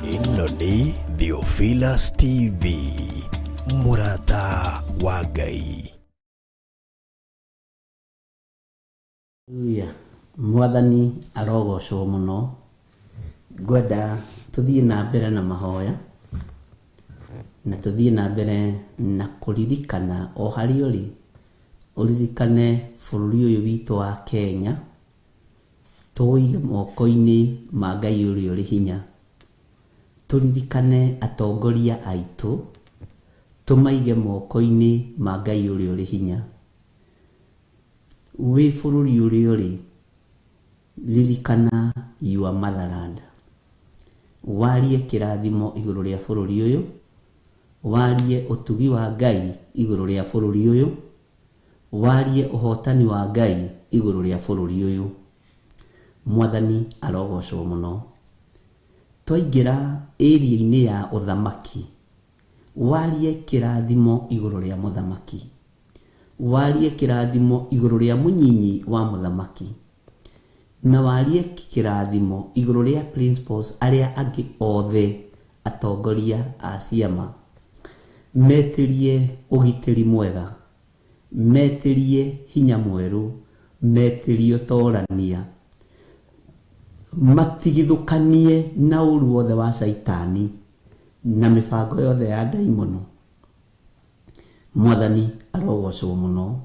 Ino ni Theophilus TV, murata wa Ngai. Mwathani arogocwo muno. Ngwenda tuthie na mbere na mahoya na tuthie na mbere na kuririkana o hari uri uririkane bũrũri ũyũ witũ wa Kenya tuige moko-ini ma Ngai ũrĩa ũrĩ hinya. Turirikane atongoria aitũ tumaige moko-ini ma Ngai ũrĩa ũrĩ hinya. Wĩ bũrũri ũrĩa ũrĩ ririkana your motherland. Warie kĩrathimo igũrũ rĩa bũrũri ũyũ, warie ũtugi wa Ngai igũrũ rĩa bũrũri ũyũ, warie ũhotani wa Ngai igũrũ rĩa bũrũri ũyũ. Mwathani arogocwo muno. twaingira area-inĩ ya uthamaki, warie kĩrathimo igũrũ rĩa mũthamaki, warie kĩrathimo igũrũ rĩa mũnyinyi wa mũthamaki, na warie kĩrathimo igũrũ rĩa principals arĩa angĩ othe atongoria a ciama. Metirie ũgitĩri mwega, metirie hinya mweru, metirie ũtorania, matigithũkanie na ũru wothe wa Saitani na mĩbango yothe ya ndaimono. Mwathani arogocwo mũno.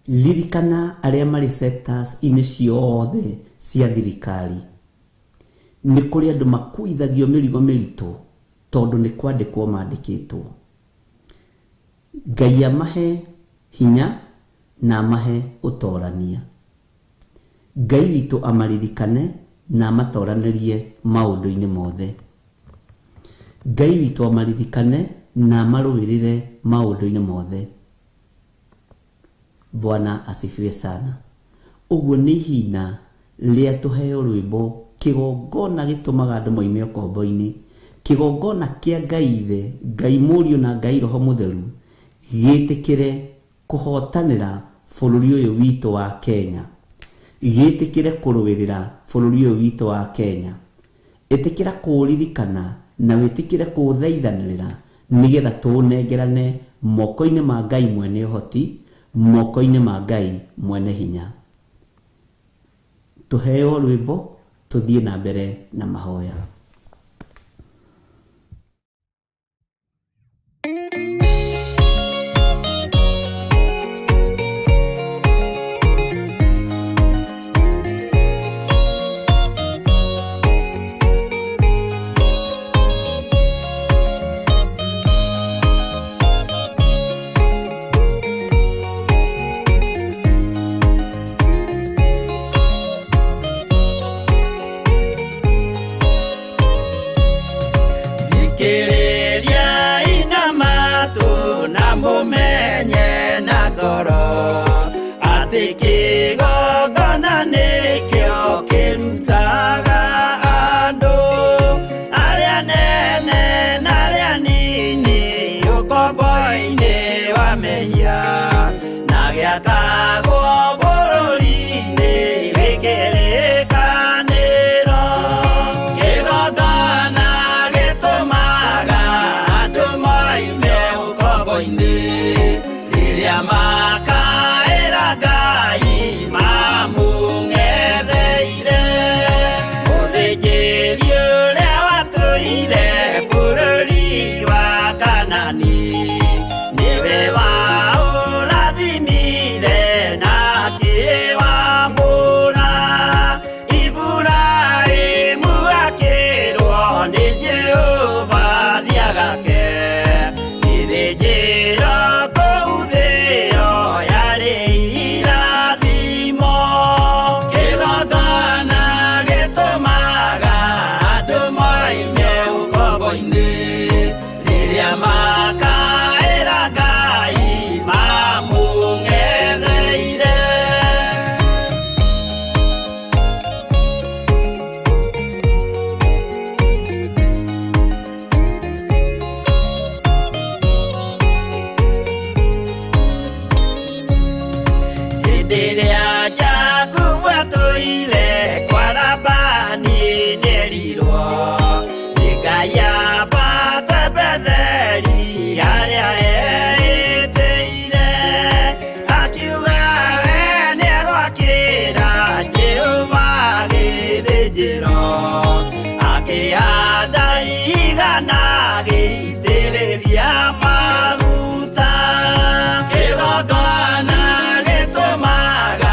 Ririkana arĩa marĩ sectors-inĩ ciothe cia thirikari. Nĩ kũrĩ andũ makuithagio mĩrigo mĩritũ tondũ nĩ kwandĩkwo mandĩkĩtwo. Ngai amahe hinya na amahe ũtorania. Ngai witũ amaririkane na amatoranĩrie maũndũ-inĩ mothe. Ngai witũ amaririkane na amarũĩrĩre maũndũ-inĩ mothe. Bwana asifiwe sana. Ũguo nĩ ihina rĩa tũheo rwĩmbo kĩgongona gĩtũmaga andũ moime ũkombo-inĩ, kĩgongona kĩa Ngai Ithe, Ngai Mũriũ na Ngai Roho Mũtheru gĩtĩkĩre kũhotanĩra bũrũri ũyũ witũ wa Kenya, gĩtĩkĩre kũrũĩrĩra bũrũri ũyũ witũ wa Kenya, ĩtĩkĩra kũũririkana na wĩtĩkĩre kũũthaithanĩrĩra nĩgetha tũũnengerane moko-inĩ ma Ngai mwene ũhoti, moko-inĩ ma Ngai mwene hinya. Tũheo rwĩmbo, tũthiĩ na mbere na mahoya. Maguta, kĩgongona gĩtũmaga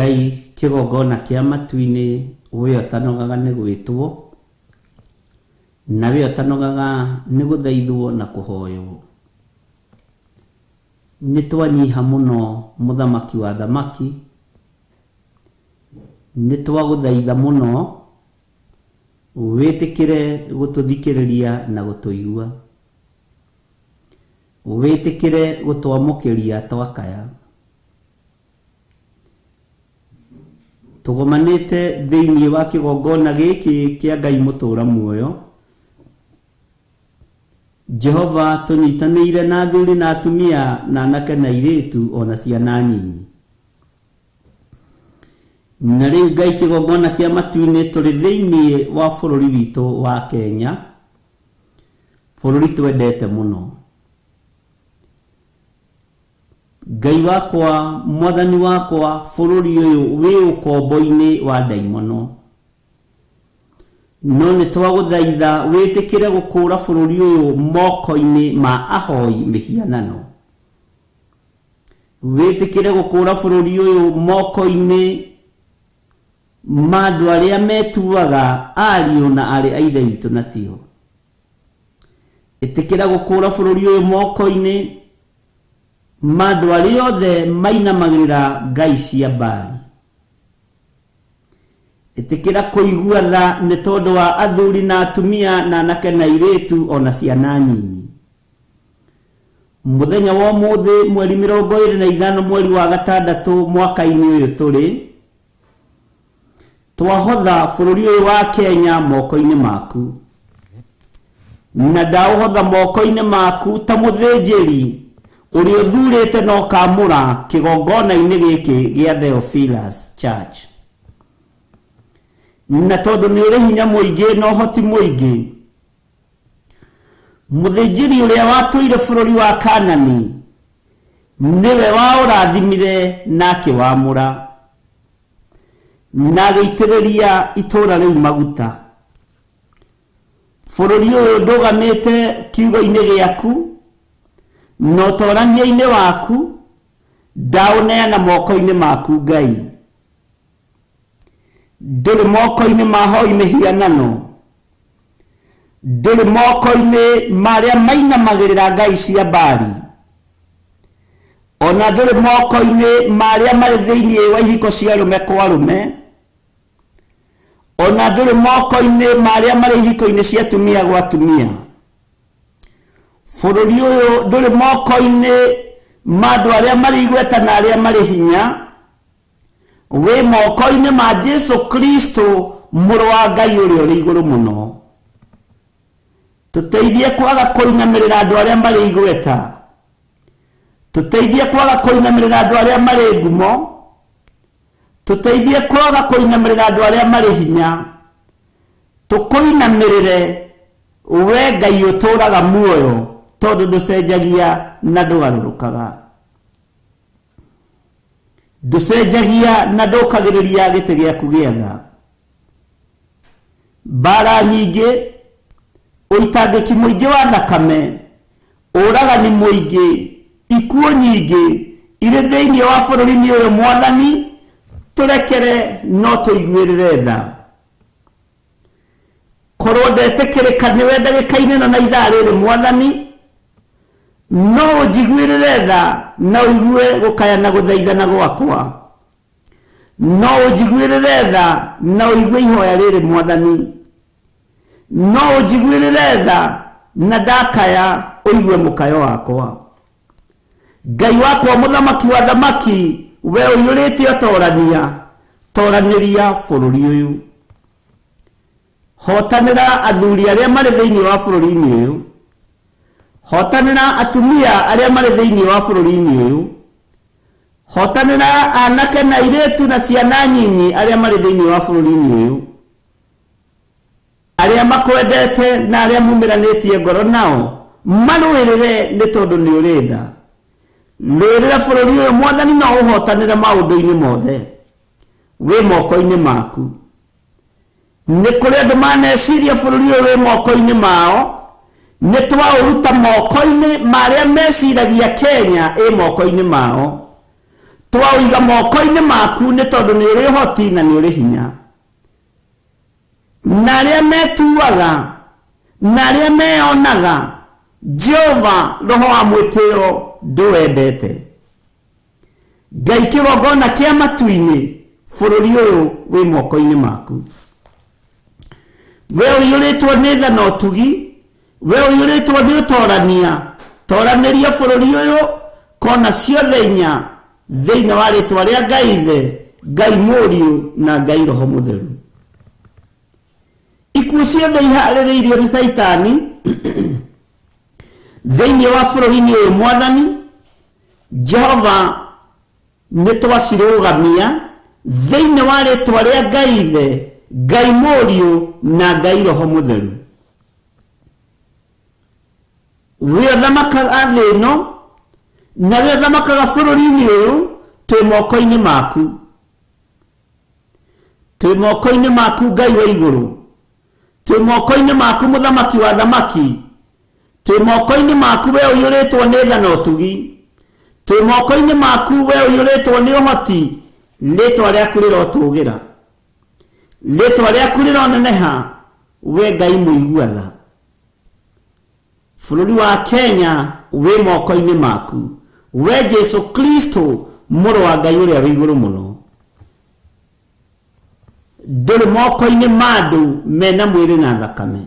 Ngai kigongona kia matu-ini we tanogaga ni gwitwo na we tanogaga ni guthaithwo na kuhoywo. Ni twanyiha muno muthamaki wa thamaki, ni twaguthaitha muno witikire gututhikiriria na gutuigua, witikire gutwamukiria twakaya. Tugomanite thiini wa kigongona giki kia Ngai mutura muoyo. Jehova tunyitanire na athuri na atumia na anake na airitu ona ciana nyinyi. Na riu Ngai kigongona kia matu-ini turi thiini wa bururi witu wa Kenya, bururi twendete muno. Ngai wakwa, mwathani wakwa, bururi uyu wi ukombo-ini wa daimono. No ni twaguthaitha witikire gukura bururi uyu moko-ini ma ahoi mihianano. Witikire gukura bururi uyu moko-ini ma andu aria metuaga ariu na ari aithe witu na tio. Itikira gukura bururi uyu moko-ini ma andu aria othe mainamagirira ngai cia Baali. Itikira kuigua tha ni tondu wa athuri na atumia na anake na airitu ona ciana nyinyi. Muthenya wa umuthi mweri 25 mweri wa gatandatu mwaka-ini uyu turi, twahotha bururi uyu wa Kenya moko-ini maku. Na ndauhotha moko-ini maku ta muthinjiri uri uthurite no kamura kigongona-ini giki gia Theophilus Church. Na tondu ni uri hinya muingi no hoti muingi, muthinjiri uria watuire bururi wa Kanani niwe wa urathimire na akiwamura na giitiriria itura riu maguta. Bururi uyu ndugamite kiugo-ini giaku no torania-ini waku ndauneana moko-ini maku Ngai. Nduri moko-ini mahoi mihianano, nduri moko-ini maria mainamagirira ngai cia Baali, ona nduri moko-ini maria mari thiini wa ihiko cia rume kwa rume, ona nduri moko-ini maria mari ihiko-ini cia tumia gwa tumia. Bururi uyu nduri moko-ini ma andu aria mari igweta na aria mari hinya, we moko-ini ma Jesu Kristo muru wa Ngai uria uri iguru muno. Tuteithie kwaga kuinamirira andu aria mari igweta, tuteithie kwaga kuinamirira andu aria mari ngumo, tuteithie kwaga kuinamirira andu aria mari hinya, tukuinamirire we Ngai uturaga muoyo tondu nducenjagia na ndugarurukaga. Nducenjagia na ndukagiriria giti giaku gia tha. Mbara nyingi, uitangiki muingi wa thakame, uragani muingi, ikuo nyingi iri thiini wa bururi-ini uyu mwathani, turekere no tuiguirire tha. Korwo ndetikirika niwe ndagika-ini na ithaa riri mwathani, no njiguirire tha na uigue gukaya na guthaithana gwakwa. No njiguirire tha na uigue ihoya riri mwathani. No njiguirire tha na ndakaya uigue mukayo wakwa. Ngai wakwa muthamaki wa thamaki, we uiyurite otorania, toraniria bururi uyu. Hotanira athuri aria mari thiini wa bururi-ini uyu, hotanira atumia aria mari thiini wa bururi-ini uyu, hotanira anake na airitu na ciana nyinyi aria mari thiini wa bururi-ini uyu, aria makwendete na aria mumiranitie ngoro nao marwirire ni tondu ni uri tha. Rwirira bururi uyu mwathani no uhotanire maundu-ini mothe wi moko-ini maku. Ni kuri andu maneciria bururi uyu wi moko-ini mao, ni twauruta moko-ini maria meciragia Kenya i moko-ini mao, twawiga moko-inĩ maku nĩ tondũ nĩ ũrĩ hoti na nĩ ũrĩ hinya. Na arĩa metuaga na arĩa meonaga Jehova roho wa mwĩtĩo ndũwendete. Ngai kĩgongona kĩa matu-inĩ, bũrũri ũyũ wĩ moko-inĩ maku. We ũiyũrĩtwo nĩ tha na ũtugi, we ũiyũrĩtwo nĩ ũtorania, toranĩria bũrũri ũyũ kona ciothe inya thĩinĩ wa rĩtwa rĩa Ngai Ithe, Ngai Mũriũ na Ngai Roho Mũtheru. Ikuũ ciothe iharĩrĩirio nĩ Saitani thĩinĩ wa bũrũri-inĩ ũyũ Mwathani Jehova nĩ twacirũgamia thĩinĩ wa rĩtwa rĩa Ngai Ithe, Ngai Mũriũ na Ngai Roho Mũtheru. We thamakaga thĩ ĩno na we thamakaga bũrũri-inĩ ũyũ, twĩ moko-inĩ maku. Twĩ moko-inĩ maku Ngai wa igũrũ. Twĩ moko-inĩ maku mũthamaki wa thamaki. Twĩ moko-inĩ maku we ũiyũrĩtwo nĩ tha na ũtugi. Twĩ moko-inĩ maku we ũiyũrĩtwo nĩ ũhoti. Rĩtwa rĩaku rĩrotũgĩra, rĩtwa rĩaku rĩroneneha, we Ngai mũigua tha. Bũrũri wa Kenya wĩ moko-inĩ maku, we Jesu Kristo mũrũ wa Ngai ũrĩa wĩ igũrũ mũno. Ndũrĩ moko-inĩ ma andũ mena mwĩrĩ na thakame.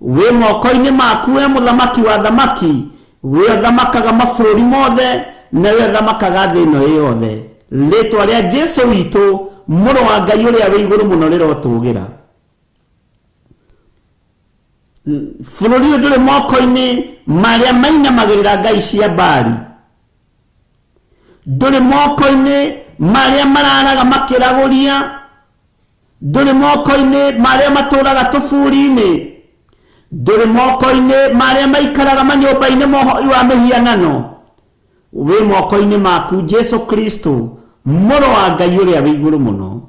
Wĩ moko-inĩ maku we mũthamaki wa thamaki, we thamakaga mabũrũri mothe na we thamakaga thĩ ĩno yothe. Rĩtwa rĩa Jesu witũ mũrũ wa Ngai ũrĩa wĩ igũrũ mũno rĩrotũgĩra. Bũrũri ũyũ ndũrĩ moko-inĩ marĩa mainamagĩrĩra ngai cia Baali. Ndũrĩ moko-inĩ marĩa mararaga makĩragũria. Ndũrĩ moko-inĩ marĩa matũraga tũburi-inĩ. Ndũrĩ moko-inĩ marĩa maikaraga manyũmba-inĩ mohoi wa mĩhianano. Wĩ moko-inĩ maku Jesu Kristo mũrũ wa Ngai ũrĩa wĩ igũrũ mũno.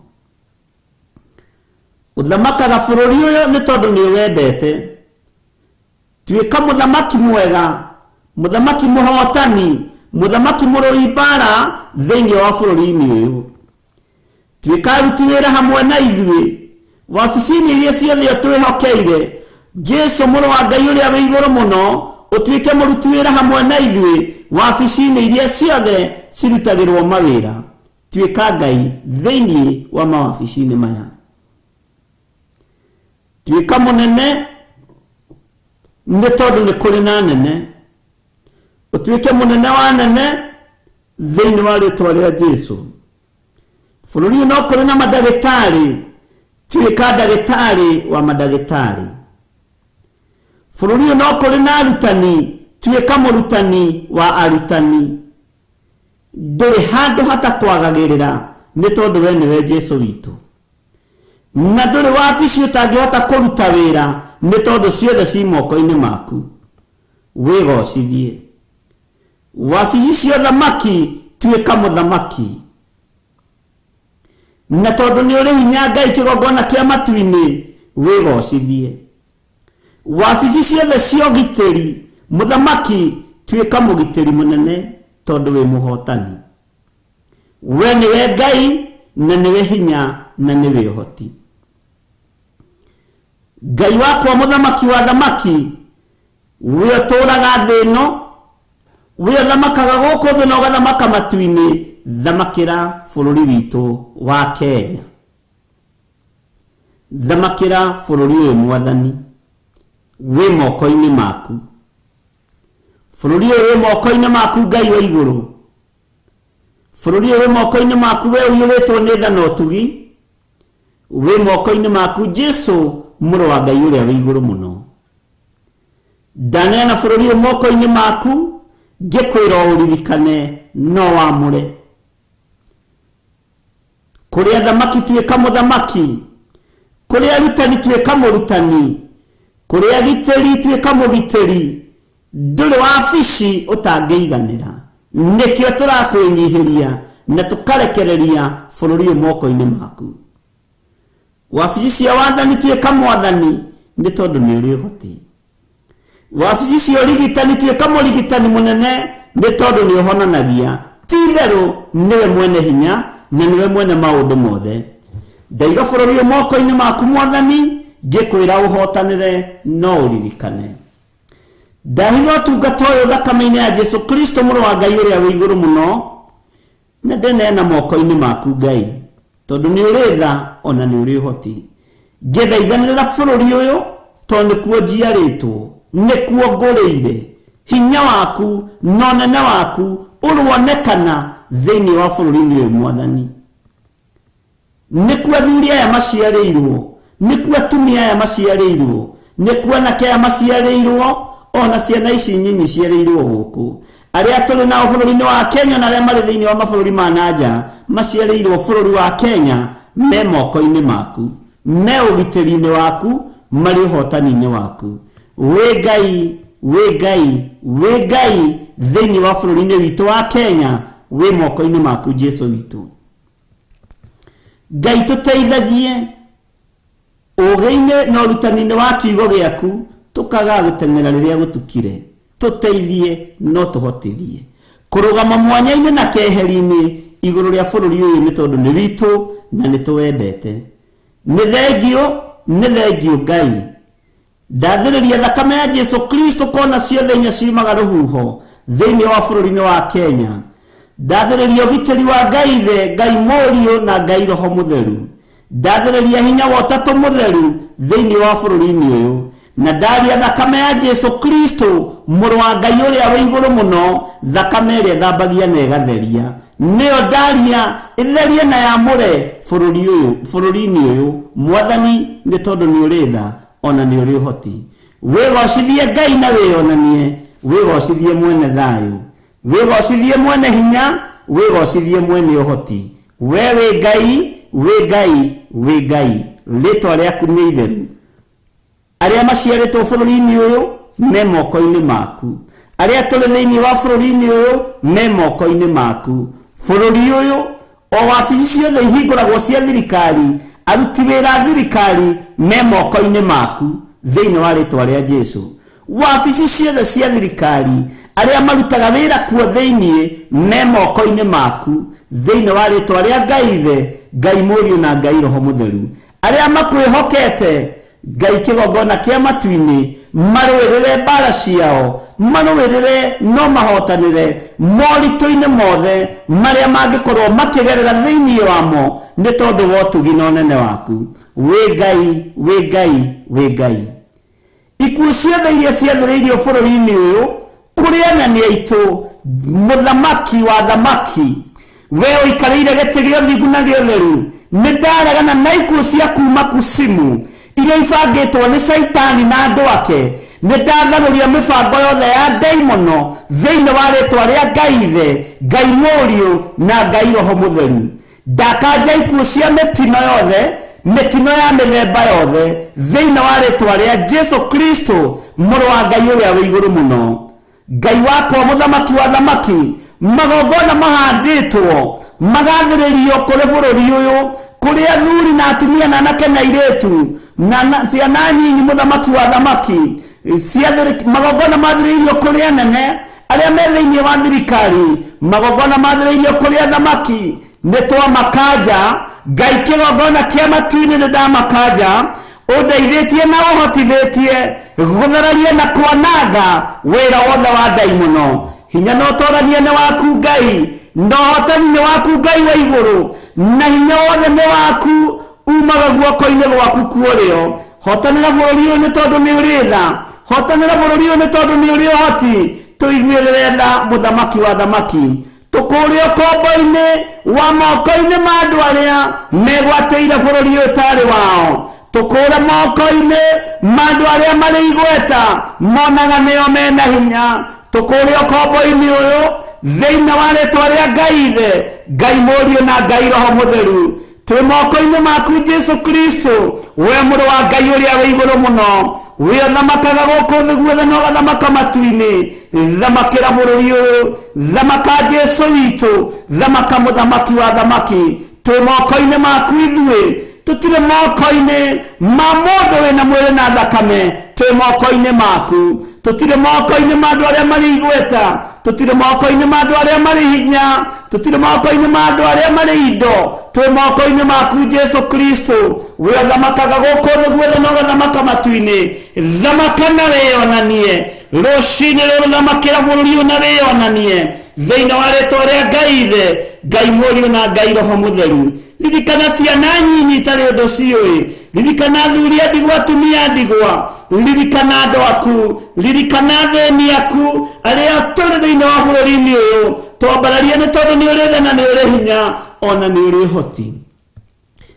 Ũthamakaga bũrũri ũyũ nĩ tondũ nĩ wendete. Tuĩka mũthamaki mwega, mũthamaki mũhotani, mũthamaki mũrũi mbara thĩinĩ wa bũrũri-inĩ ũyũ. Tuĩka aruti wĩra hamwe na ithuĩ wabici-inĩ iria ciothe twĩhokeire. Jesu mũrũ wa Ngai ũrĩa wĩ igũrũ mũno, ũtuĩke mũruti wĩra hamwe na ithuĩ wabici-inĩ iria ciothe cirutagĩrwo mawĩra. Tuĩka Ngai thĩinĩ wa mawabici-inĩ maya. Tuĩka mũnene nĩ tondũ nĩ kũrĩ na nene. Ũtuĩke mũnene wa nene thĩinĩ wa rĩtwa rĩa Jesu. Bũrũri ũyũ no kũrĩ na mandagĩtarĩ, tuĩka ndagĩtarĩ wa mandagĩtarĩ. Bũrũri ũyũ no kũrĩ na arutani, tuĩka mũrutani wa arutani. Ndũrĩ handũ hatakwagagĩrĩra nĩ tondũ we nĩwe Jesu witũ. Na ndũrĩ wabici ũtangĩhota kũruta wĩra nĩ tondũ ciothe ci moko-inĩ maku. Wĩgocithie. Wabici cia thamaki tuĩka mũthamaki. Na tondũ nĩ ũrĩ hinya Ngai kĩgongona kĩa matu-inĩ, wĩgocithie. Wabici ciothe cia ũgitĩri, mũthamaki tuĩka mũgitĩri mũnene tondũ wĩ mũhotani. We nĩwe Ngai na nĩwe hinya na nĩwe ũhoti. Ngai wakwa mũthamaki wa thamaki, we ũtũũraga thĩ ĩno, we ũthamakaga gũkũ thĩ na ũgathamaka matu-inĩ, thamakĩra bũrũri witũ wa Kenya. Thamakĩra bũrũri ũyũ Mwathani, wĩ moko-inĩ maku. Bũrũri ũyũ wĩ moko-inĩ maku Ngai wa igũrũ. Bũrũri ũyũ wĩ moko-inĩ maku we ũiyũrĩtwo nĩ tha na ũtugi. Wĩ moko-inĩ maku Jesu mũrũ wa Ngai ũrĩa wĩ igũrũ mũno. Ndaneana bũrũri ũyũ moko-inĩ maku, ngĩkwĩra ũririkane no wamũre. Kũrĩa thamaki tuĩka mũthamaki, kũrĩa arutani tuĩka mũrutani, kũrĩa gitĩri tuĩka mũgitĩri. Ndũrĩ wabici ũtangĩiganĩra. Nĩkĩo tũrakwĩnyihĩria na tũkarekereria bũrũri ũyũ moko-inĩ maku. Wabici cia wathani tuĩka mwathani nĩ tondũ nĩ ũrĩ ũhoti. Wabici cia ũrigitani tuĩka mũrigitani mũnene nĩ tondũ nĩ ũhonanagia. Ti tithero niwe mwene hinya na niwe mwene maundu mothe ndaiga bururi moko-ini maku mwathani ngikwira uhotanire no uririkane ndahitha tungata uyu thakame-ini ya Jesu Kristo mũrũ wa Ngai ũrĩa wĩ igũrũ mũno na ndeneana moko-ini maku Ngai tondu ni uri tha ona ni uri uhoti ngithaithanĩrĩra bũrũri ũyũ tondu nĩkuo njiarĩtwo nĩkuo ngũrĩire hinya waku na ũnene waku ũronekana thĩinĩ wa bũrũri-inĩ ũyũ mwathani nĩkuo athuri aya maciarĩirwo nĩkuo atumia aya maciarĩirwo nĩkuo anake aya maciarĩirwo ona ciana ici nyinyi ciarĩirwo gũkũ arĩa tũrĩ nao bũrũri-inĩ wa Kenya na arĩa marĩ thĩinĩ wa mabũrũri ma nanja maciarĩirwo bũrũri wa Kenya me moko-inĩ maku me ũgitĩri-inĩ waku marĩ ũhotani-inĩ waku wĩ Ngai wĩ Ngai wĩ Ngai thĩinĩ wa bũrũri-inĩ witũ wa Kenya wĩ moko-inĩ maku Jesu witũ Ngai tũteithagie ũgĩ-inĩ na ũrutani-inĩ wa kiugo gĩaku tukaga gũteng'era rĩrĩa gũtukire tuteithie no tũhotithie kũrũgama mwanya-inĩ na keheri-inĩ igũrũ rĩa bũrũri ũyũ nĩ tondũ nĩ witũ na nĩ tũwendete nĩ thengio Ngai ndathĩrĩria thakame ya Jesu Kristo kona ciothe inya ciumaga rũhuho thĩinĩ wa bũrũri-inĩ wa Kenya ndathĩrĩria ũgitĩri wa Ngai the Ngai Mũriũ na Ngai Roho Mũtheru ndathĩrĩria hinya wa ũtatũ mũtheru thĩinĩ wa bũrũri-inĩ ũyũ na ndaria thakame ya Jesu Kristo mũrũ wa Ngai ũrĩa wĩ igũrũ mũno thakame ĩrĩa thambagia na ĩgatheria nĩyo ndaria ĩtherie na yamũre bũrũri-inĩ ũyũ mwathani nĩ tondũ nĩ ũrĩ tha ona nĩ ũrĩ ũhoti wĩgocithie Ngai na wĩonanie wĩgocithie mwene thayũ wĩgocithie mwene hinya wĩgocithie mwene ũhoti we wĩ Ngai wĩ Ngai wĩ Ngai rĩtwa rĩaku nĩ itheru arĩa maciarĩtwo bũrũri-inĩ ũyũ me moko-inĩ maku arĩa tũrĩ thĩinĩ wa bũrũri-inĩ ũyũ me moko-inĩ maku bũrũri ũyũ o wabici ciothe ihingũragwo cia thirikari aruti wĩra thirikari me moko-inĩ maku thĩinĩ wa rĩtwa rĩa Jesu wabici ciothe cia thirikari arĩa marutaga wĩra kuo thĩinĩ me moko-inĩ maku thĩinĩ wa rĩtwa rĩa Ngai the Ngai Mũriũ na Ngai Roho Mũtheru arĩa makwĩhokete Ngai kĩgongona kĩa matu-inĩ marũĩrĩre mbara ciao marũĩrĩre no mahotanĩre moritũ-inĩ mothe marĩa mangĩkorwo makĩgerera thĩinĩ wamo nĩ tondũ wa ũtugi na ũnene waku wĩ Ngai wĩ Ngai wĩ Ngai ikuũ ciothe iria ciathĩrĩirio bũrũri-inĩ ũyũ kũrĩ anene aitũ mũthamaki wa thamaki we ũikarĩire gĩtĩ gĩa ũthingu na gĩa ũtheru nĩ ndaregana na ikuũ cia kuma kusimu iria ibangĩtwo nĩ Saitani na andũ ake nĩ ndatharũria mĩbango yothe ya ndaimono thĩinĩ wa rĩtwa rĩa Ngai the Ngai Mũriũ na Ngai Roho Mũtheru ndakanja ikuũ cia mĩtino yothe mĩtino ya mĩthemba yothe thĩinĩ wa rĩtwa rĩa Jesu Kristo mũrũ wa Ngai ũrĩa wĩ igũrũ mũno Ngai wakwa mũthamaki wa thamaki magongona mahandĩtwo magathĩrĩrio kũrĩ bũrũri ũyũ kũrĩ athuri na atumia na anake na airĩtu na ciana nyinyi mũthamaki wa thamaki magongona mathĩrĩirio kũrĩ anene arĩa me thĩinĩ wa thirikari magongona mathĩrĩirio kũrĩ athamaki nĩ twamakanja Ngai kĩgongona kĩa matu-inĩ nĩ ndamakanja ũndeithĩtie na ũhotithĩtie gũthararia na kwananga wĩra wothe wa ndaimono hinya na ũtũũrania nĩ waku Ngai na ũhotani nĩ waku Ngai wa igũrũ na hinya wothe nĩ waku umaga guoko-inĩ gwaku kuorĩo hotanĩra bũrũri ũyũ nĩ tondũ nĩ ũrĩ tha hotanĩra bũrũri ũyũ nĩ tondũ nĩ ũrĩ ũhoti tũiguĩrĩre tha mũthamaki wa thamaki tũkũrĩ ũkombo-inĩ wa moko-inĩ ma andũ arĩa megwatĩire bũrũri ũyũ tarĩ wao tũkũrĩ moko-inĩ ma andũ arĩa marĩ igweta monaga nĩo mena hinya tũkũrĩ ũkombo-inĩ ũyũ thĩinĩ wa rĩtwa rĩa Ngai the Ngai Mũriũ na Ngai Roho Mũtheru twĩ moko-inĩ maku Jesu Kristo we mũrũ wa Ngai ũrĩa wĩ igũrũ mũno we ũthamakaga gũkũ thĩ guothe na ũgathamaka matu-inĩ thamakĩra bũrũri ũyũ thamaka Jesu witũ thamaka mũthamaki wa thamaki twĩ moko-inĩ maku ithuĩ tũtirĩ moko-inĩ ma mũndũ wĩna mwĩrĩ na thakame twĩ moko-inĩ maku tũtirĩ moko-inĩ ma andũ arĩa marĩ igweta tutire moko-ini ma andu aria mari hinya, tutire moko-ini ma andu aria mari indo, twi moko-ini maku Jesu Kristo. We thamakaga guku thi guothe no gathamaka matu-ini, thamaka na wionanie ruci-ini ruru, thamakira bururi na wionanie thiini wa ritwa ria Ngai Ithe, Ngai Mũriũ na Ngai Roho Mũtheru. Ririkana ciana nyinyi itari undu ciui, ririkana athuri a ndigwa, atumia a ndigwa, ririkana andu aku, ririkana athĩni aku aria turi thiini wa bururi-ini uyu. Twambararie ni tondu ni uri tha na ni uri hinya ona ni uri hoti.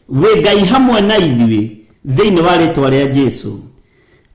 We Ngai hamwe na ithuĩ thiini wa ritwa ria Jesu.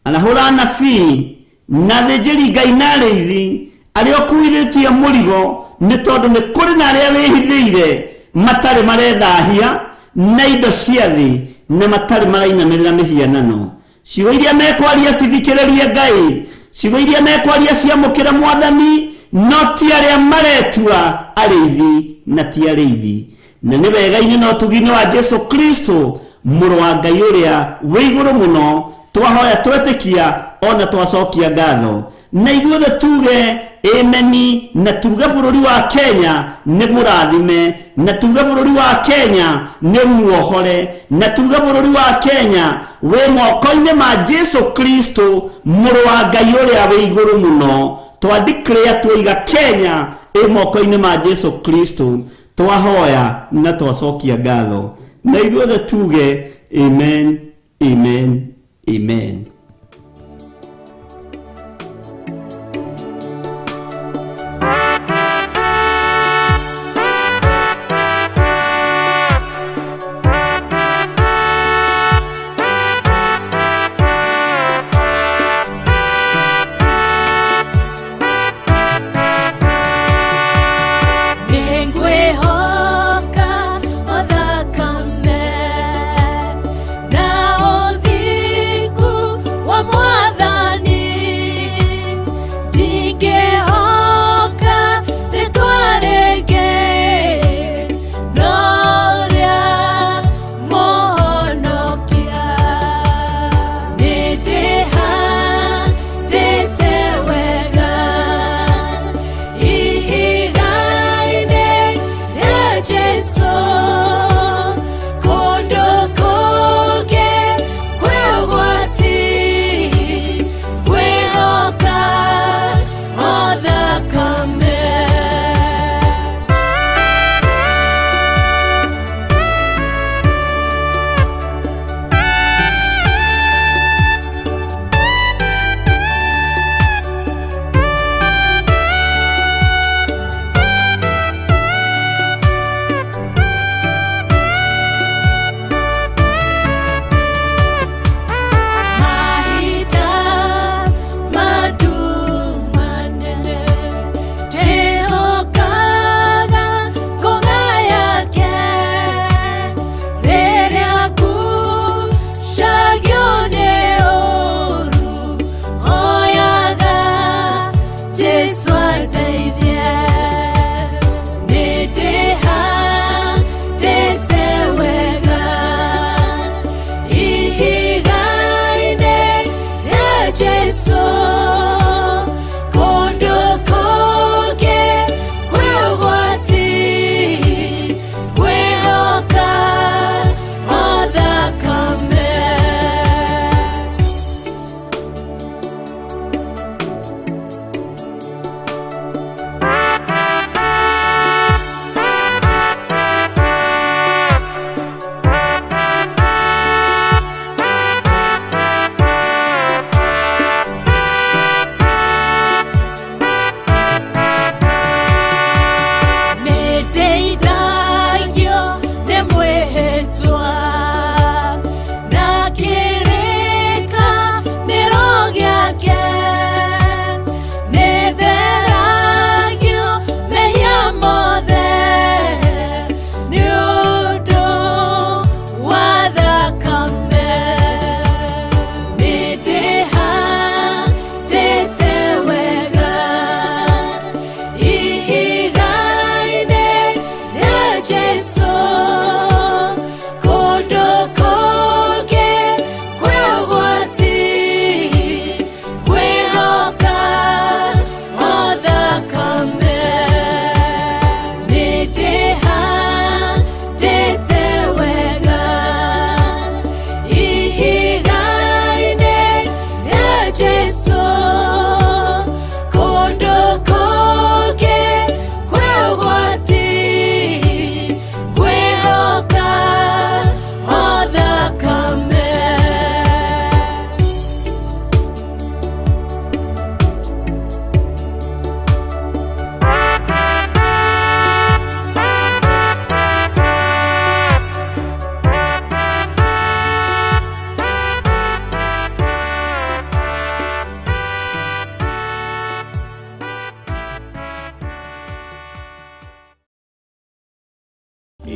Anahura anabii na thĩnjĩri Ngai na arĩithi aria ũkuithĩtie mũrigo, ni tondu ni kuri na aria wĩhithĩire matari marethahia na indo cia thĩ na matari marainamĩrĩra mĩhianano. Ciugo iria mekwaria cithikĩrĩrie Ngai, ciugo iria mekwaria ciamũkĩre Mwathani, no ti aria maretua arĩithi na ti arĩithi. Na nĩ wega-inĩ na ũtugi-inĩ wa Jesu Kristo, mũrũ wa Ngai ũrĩa wĩ igũrũ mũno, twahoya twetĩkia ona twacokia ngatho. Na ithuothe tuge ameni, na tuge bũrũri wa Kenya nĩ mũrathime, na tuge bũrũri wa Kenya nĩ muohore, na tuge bũrũri wa Kenya wĩ moko-inĩ ma Jesu Kristo, mũrũ wa Ngai ũrĩa wĩ igũrũ mũno. Twa-declare tuiga Kenya ĩ moko-inĩ ma Jesu Kristo, twahoya na twacokia ngatho. Na ithuothe tuge amen, amen, amen. Na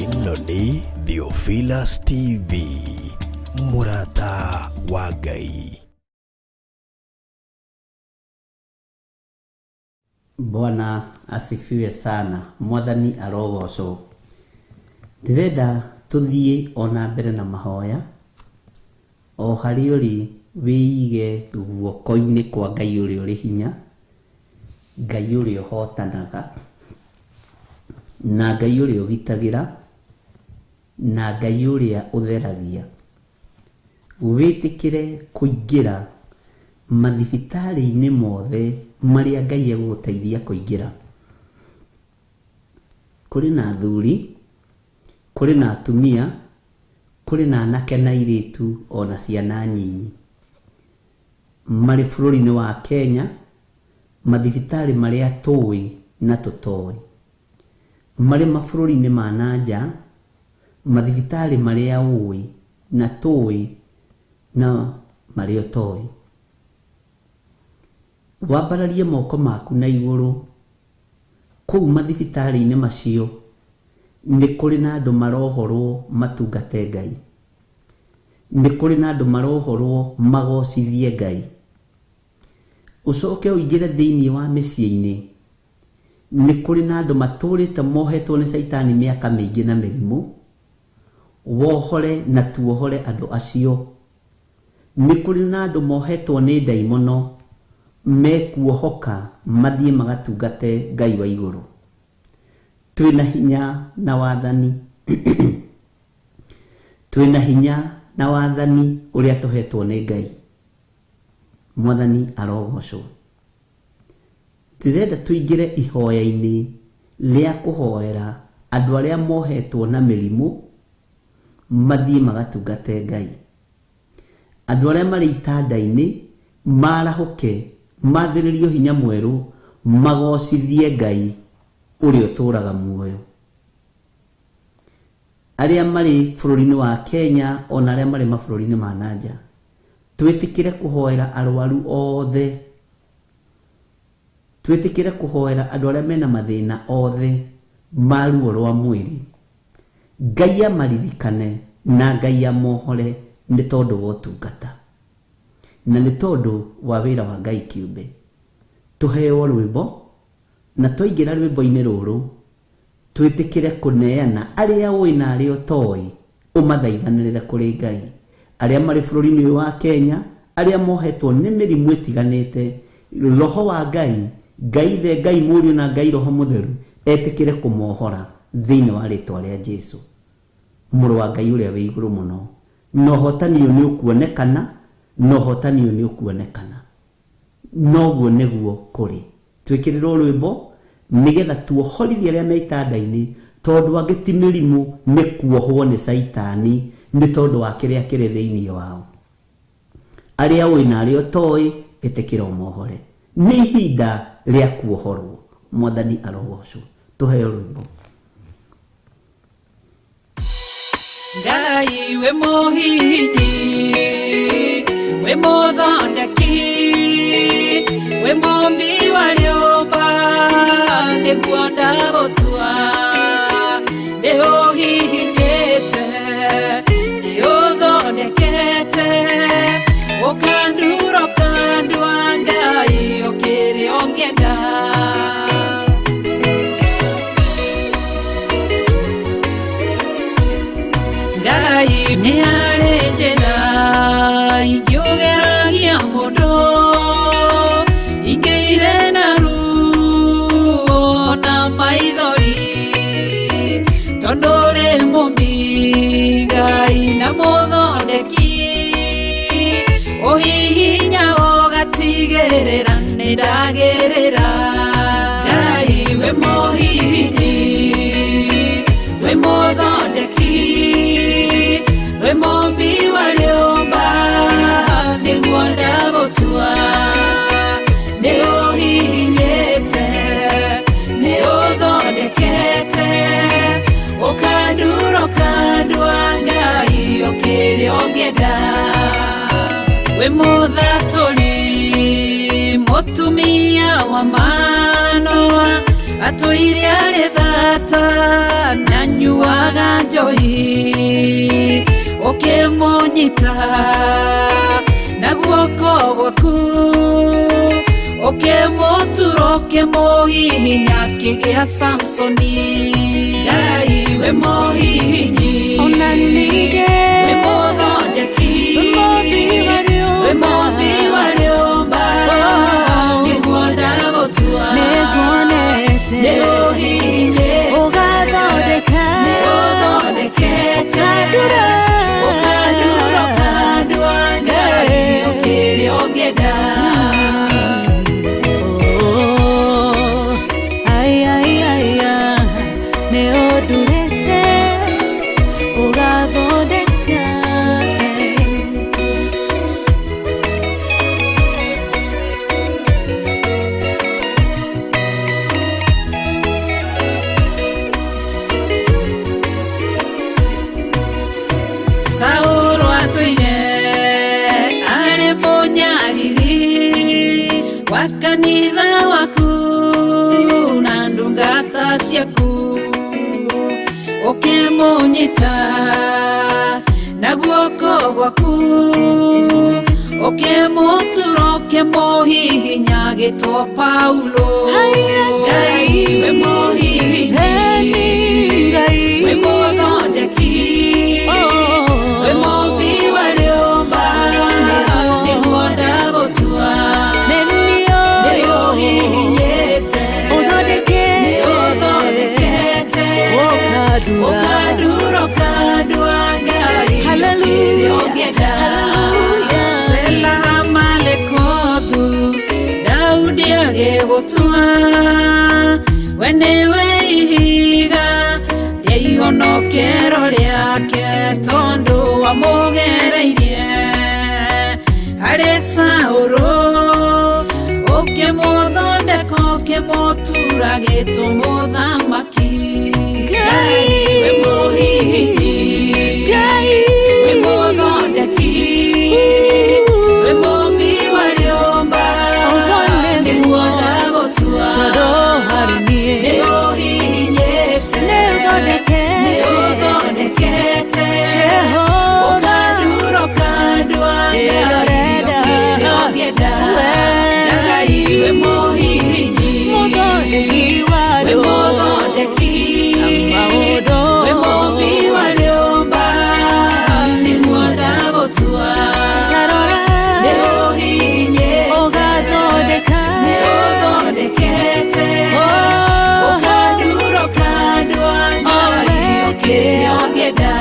ĩno nĩ Theophilus TV, mũrata wa Ngai. Bwana asifiwe sana, mwathani arogocwo. Ndirenda tuthie ona mbere na mahoya, o hari uri wiige guoko-ini kwa Ngai uri uri hinya, Ngai uri uhotanaga, na Ngai uri ugitagira, na Ngai uri utheragia. Witikire kuingira mathibitari-ini mothe maria Ngai egũgũteithia kũingĩra. Kũrĩ na athuri, kũrĩ na atumia, kũrĩ na anake na airĩtu ona ciana nyinyi. Marĩ bũrũri-inĩ wa Kenya, mathibitari maria tũĩ na tũtoĩ. Marĩ mabũrũri-inĩ ma nanja, mathibitari maria ũĩ na tũĩ na maria ũtoĩ. Wambararie moko maku na iguru. Kũu mathibitari-inĩ macio nĩ kũrĩ na andũ marohorwo matungate Ngai. Nĩ kũrĩ na andũ marohorwo magocithie Ngai. Ucoke ũingĩre thĩinĩ wa mĩciĩ-inĩ, nĩ kũrĩ na andũ matũrĩte mohetwo nĩ Saitani mĩaka mĩingĩ na mĩrimũ. Wohore na tuohore andũ acio. Nĩ kũrĩ na andũ mohetwo nĩ ndaimono, mekuohoka mathie magatungate Ngai wa iguru. Twina hinya na wathani twina hinya na wathani uria tuhetwo ni Ngai. Mwathani arogocwo. Ndirenda tuingire ihoya-ini ria kuhoera andu aria mohetwo na mirimu mathie magatungate Ngai. Andu aria mari itanda-ini marahuke, mathiririo hinya mweru, magocithie Ngai uri uturaga muoyo. Aria mari bũrũri-inĩ wa Kenya ona aria mari mabũrũri-inĩ ma nanja, twitikire kuhoera arwaru othe. Twitikire kuhoera andu aria mena mathina othe ma ruo rwa mwiri. Ngai amaririkane na Ngai amohore nĩ tondũ wa ũtungata na nĩ tondũ wa wĩra wa Ngai kĩũmbe. Tuheo rwĩmbo, na twaingĩra rwĩmbo-inĩ rũrũ twĩtĩkĩre kũneana aria ũĩ na aria ũtoĩ, ũmathaithanĩrĩre kũrĩ Ngai. Aria marĩ bũrũri-inĩ ũyũ wa Kenya, aria mohetwo nĩ mĩrimũ ĩtiganĩte, Roho wa Ngai, Ngai Ithe, Ngai Mũriũ na Ngai Roho Mũtheru etĩkĩre kũmohora thĩinĩ wa rĩtwa rĩa Jesũ, mũrũ wa Ngai ũrĩa wĩ igũrũ mũno. Na ũhotani ũyũ nĩ ũkuonekana, na ũhotani ũyũ nĩ ũkuonekana. Noguo nĩguo kũrĩ. Twĩkĩrĩrwo rwĩmbo nĩgetha tuohorithie arĩa me itanda-inĩ, tondũ angĩ ti mĩrimũ, nĩ kuohwo nĩ Saitani nĩ tondũ wa kĩrĩa kĩrĩ thĩinĩ wao. Aria ũĩ na aria ũtoĩ, ĩtĩkĩra ũmohore. Nĩ ihinda rĩa kuohorwo. Mwathani arogocwo. Tuheo rwĩmbo. Ngai we mũhini, we mũthondeki, we mũmbi wa rĩũmba, nĩguo ndagũtua, nĩũhihinyĩte, nĩũthondekete, ũkandura ũkandua Ngai ũkĩrĩ ũngĩenda. Ngai nĩ harĩ njĩra ingĩũgeragia mũndũ, ingĩire na ruo na maithori, tondũ ũrĩ mũmbi Ngai na mũthondeki, ũhihinya ũgatigĩrĩra nĩ ndagĩrĩra. Ngai we mũhihinyi, we mũthondeki, we mũmbi wa rĩũmba, nĩguo ndagũtua, nĩũhihinyĩte, nĩũthondekete, ũkandura ũkandua Ngai ũkĩrĩ ũngĩenda. We mũthatũri, mutumia wa Manoa atũire arĩ thata na nyuaga njohi ũkĩmũnyita na guoko gwaku ũkĩmũtura ũkĩmũhihinya kĩgĩa Samsoni. Ngai we mũhihinyi ona ningĩ we mũthondeki we mũmbi wa rĩũmba nĩguo ndagũtua nĩguonete nĩũhihinyĩte ũgathondeka nĩũthondekete ũkandura ũkandua Ngai ũkĩrĩa ũngĩenda. Kanitha waku na ndungata ciaku ũkĩmũnyita na guoko gwaku ũkĩmũtura ũkĩmũhihinya gĩtwo Paulo. Ngai we mũhihinyi we mũthondeki we mũmbi wa rĩũmba nĩguo ndagũtua ukadura ukadua Ngai ũkĩrĩa ũngĩenda. Sela malekothu Daudi agĩgũtua we nĩwe ihiga rĩa ihonokero rĩake tondũ wamũgereirie harĩ Saũlũ ũkĩmũthondeka ũkĩmũtura gĩtwo mũthamaki. Ngai we mũhihinyi Ngai we mũthondeki we mũmbi wa rĩũmba nĩguo ndagũtua nĩũhihinyĩte nĩũthondekete ũkandura ũkandua Ngai ũkĩrĩa ũngĩenda. Ngai we mũhihinyi we mũthondeki we mũmbi wa rĩũmba nĩguo ndagũtua nĩũhihinyĩte nĩũthondekete ũkandura ũkandua Ngai ũkĩrĩa ũngĩenda.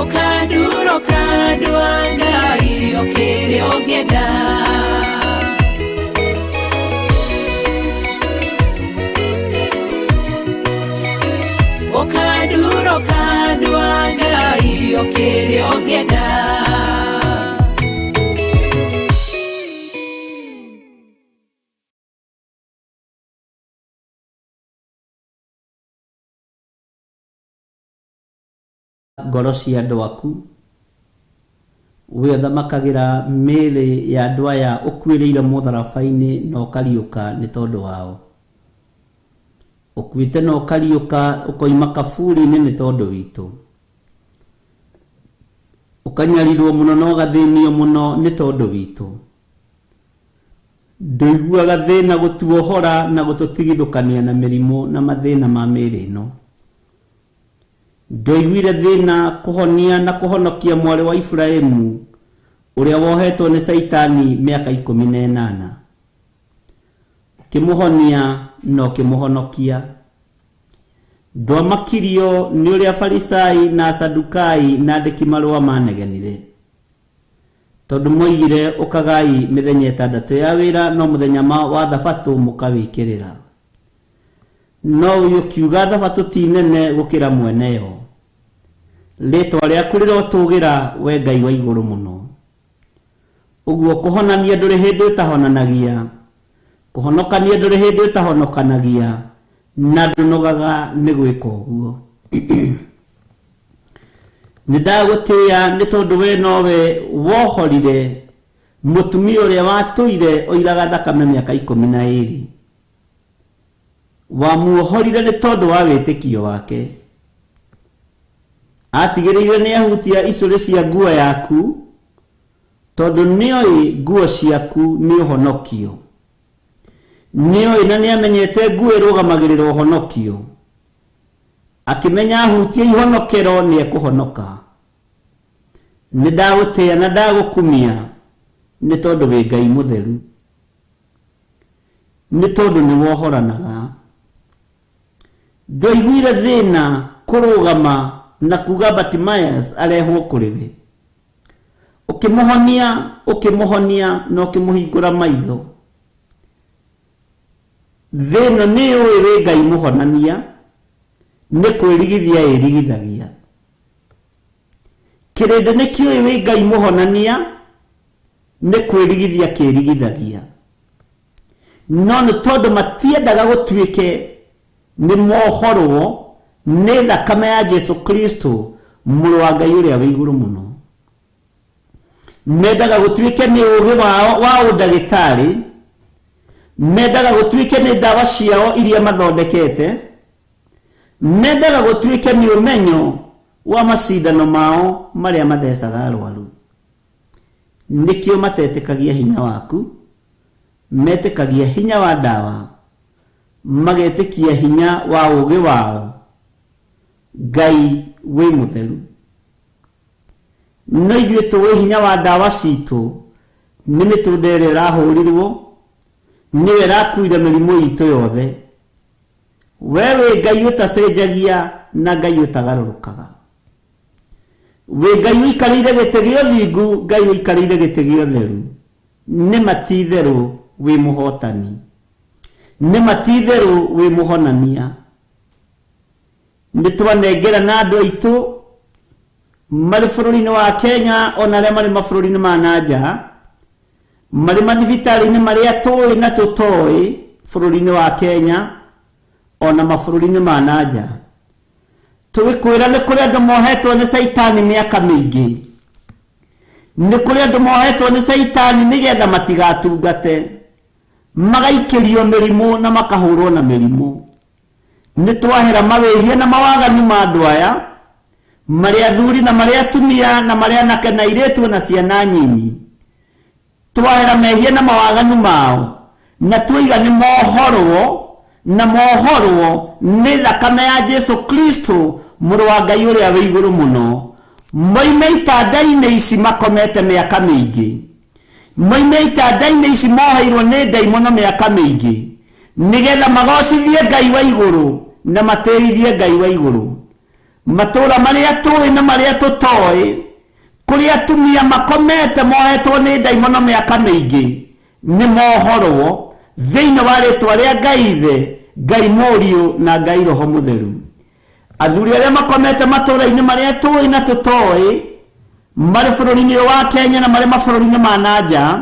Ũkandura ũkandua Ngai ũkĩrĩa ũngĩenda. Ũkandura ũkandua Ngai ũkĩrĩa ũngĩenda. ngoro cia andũ aku we thamakagira mĩĩrĩ ya andũ aya ũkuĩrĩire mũtharaba-inĩ na ũkariũka nĩ tondũ wao. Ũkuĩte na ũkariũka ũkoima kaburi-inĩ nĩ tondũ witũ. Ũkanyarirwo mũno na ũgathĩnio mũno nĩ tondũ witũ. Ndũiguaga thĩna gũtuohora na gũtũtigithũkania na mĩrimũ na mathĩna ma mĩĩrĩ ĩno. Ndũiguire thĩna kũhonia na kũhonokia mwarĩ wa Ibrahimu ũrĩa wohetwo nĩ Saitani mĩaka 18. Ũkĩmũhonia na ũkĩmũhonokia. Ndwamakirio nĩ ũrĩa Farisai na Sadukai na andĩki marũa manegenire. Tondũ moigire ũkagai mĩthenya 6 ya wĩra no mũthenya wa Thabatũ mũkawĩkĩrĩra. No ũyũ kiuga Thabatũ ti nene gũkĩra mweneyo. Rĩtwa rĩaku rĩrotũgĩra we Ngai wa igũrũ mũno. Ũguo kũhonania ndũrĩ hĩndĩ ũtahonanagia. Kũhonokania ndũrĩ hĩndĩ ũtahonokanagia. Na ndũnogaga nĩ gwĩka ũguo. Nidagutia nitondu we nowe wohorire mutumia uria watuire oiraga thakame miaka 12 wamuohorire nitondu wa witikio wake atigiriire ni ahutia icuri cia nguo yaku tondu nioi nguo ciaku ni uhonokio nioi na ni amenyete nguo irugamagirira uhonokio akimenya ahutia ihonokero ni ekuhonoka nidagutia na ndagukumia ni tondu we Ngai mutheru ni tondu ni wohoranaga ndoiguire thina kurugama na kuga Bartimaeus arehwo kuriwe ukimuhonia no kimuhingura maitho thina ni we Ngai muhonania ni kwirigithia irigithagia kirende ni kio we Ngai muhonania ni kwirigithia kirigithagia no tondu matiendaga gutuike ni mohorwo ni thakame ya Jesu Kristo muru wa Ngai uria wi iguru muno mendaga gutuike ni ugi wa udagitari mendaga gutuike ni dawa ciao iria mathondekete mendaga gutuike ni umenyo wa macindano mao maria mathecaga arwaru nikio matetekagia hinya waku metekagia hinya wa dawa magetekia hinya wa ugi wao Ngai we mutheru no ithuĩ tũĩ hinya wa dawa citũ nĩ mĩtũndere ĩrahurirwo nĩwe ĩrakuire mĩrimũ itũ yothe we wĩ Ngai ũtacenjagia na Ngai ũtagarũrũkaga wĩ Ngai ũikarĩire gĩtĩ gĩa ũthingu Ngai ũikarĩire gĩtĩ gĩa ũtheru nĩ matitherũ wĩ mũhotani nĩ matitherũ wĩ mũhonania nitwanengera na andu aitu mari bũrũri-inĩ wa Kenya ona arĩa marĩ mabũrũri-inĩ ma nanja marĩ mathibitarĩ-inĩ marĩa tũĩ na tũtoĩ bũrũri-inĩ wa Kenya ona mabũrũri-inĩ ma nanja tũgĩkwĩra nĩ kũrĩ andũ mohetwo nĩ Saitani mĩaka mĩingĩ nĩ kũrĩ andũ mohetwo nĩ Saitani nĩgetha matigatungate magaikĩrio mĩrimũ na makahũrwo na mĩrimũ nitwahera mawehia na mawaganu ma andu aya mari athuri na mari atumia na mari anake na iretu na ciana nyinyi twahera mehia na mawaganu mao na twiga ni mohorwo ni thakame ya Jesu Kristo muru wa Ngai uria wi iguru muno moime itanda-inĩ ici makomete miaka mingi moime itanda-inĩ ici moheirwo ni ndaimono miaka mingi nigetha magocithie Ngai wa iguru na mateithie Ngai wa iguru matura maria tũĩ na maria tũtoĩ kũrĩa atumia makomete mohetwo ni ndaimono miaka mĩingĩ ni mohorwo thĩinĩ wa rĩtwa rĩa Ngai Ithe Ngai Mũriũ na Ngai Roho Mũtheru athuri arĩa makomete matũra-inĩ maria tũĩ na tũtoĩ marĩ bũrũri-inĩ wa Kenya na marĩ mabũrũri-inĩ ma nanja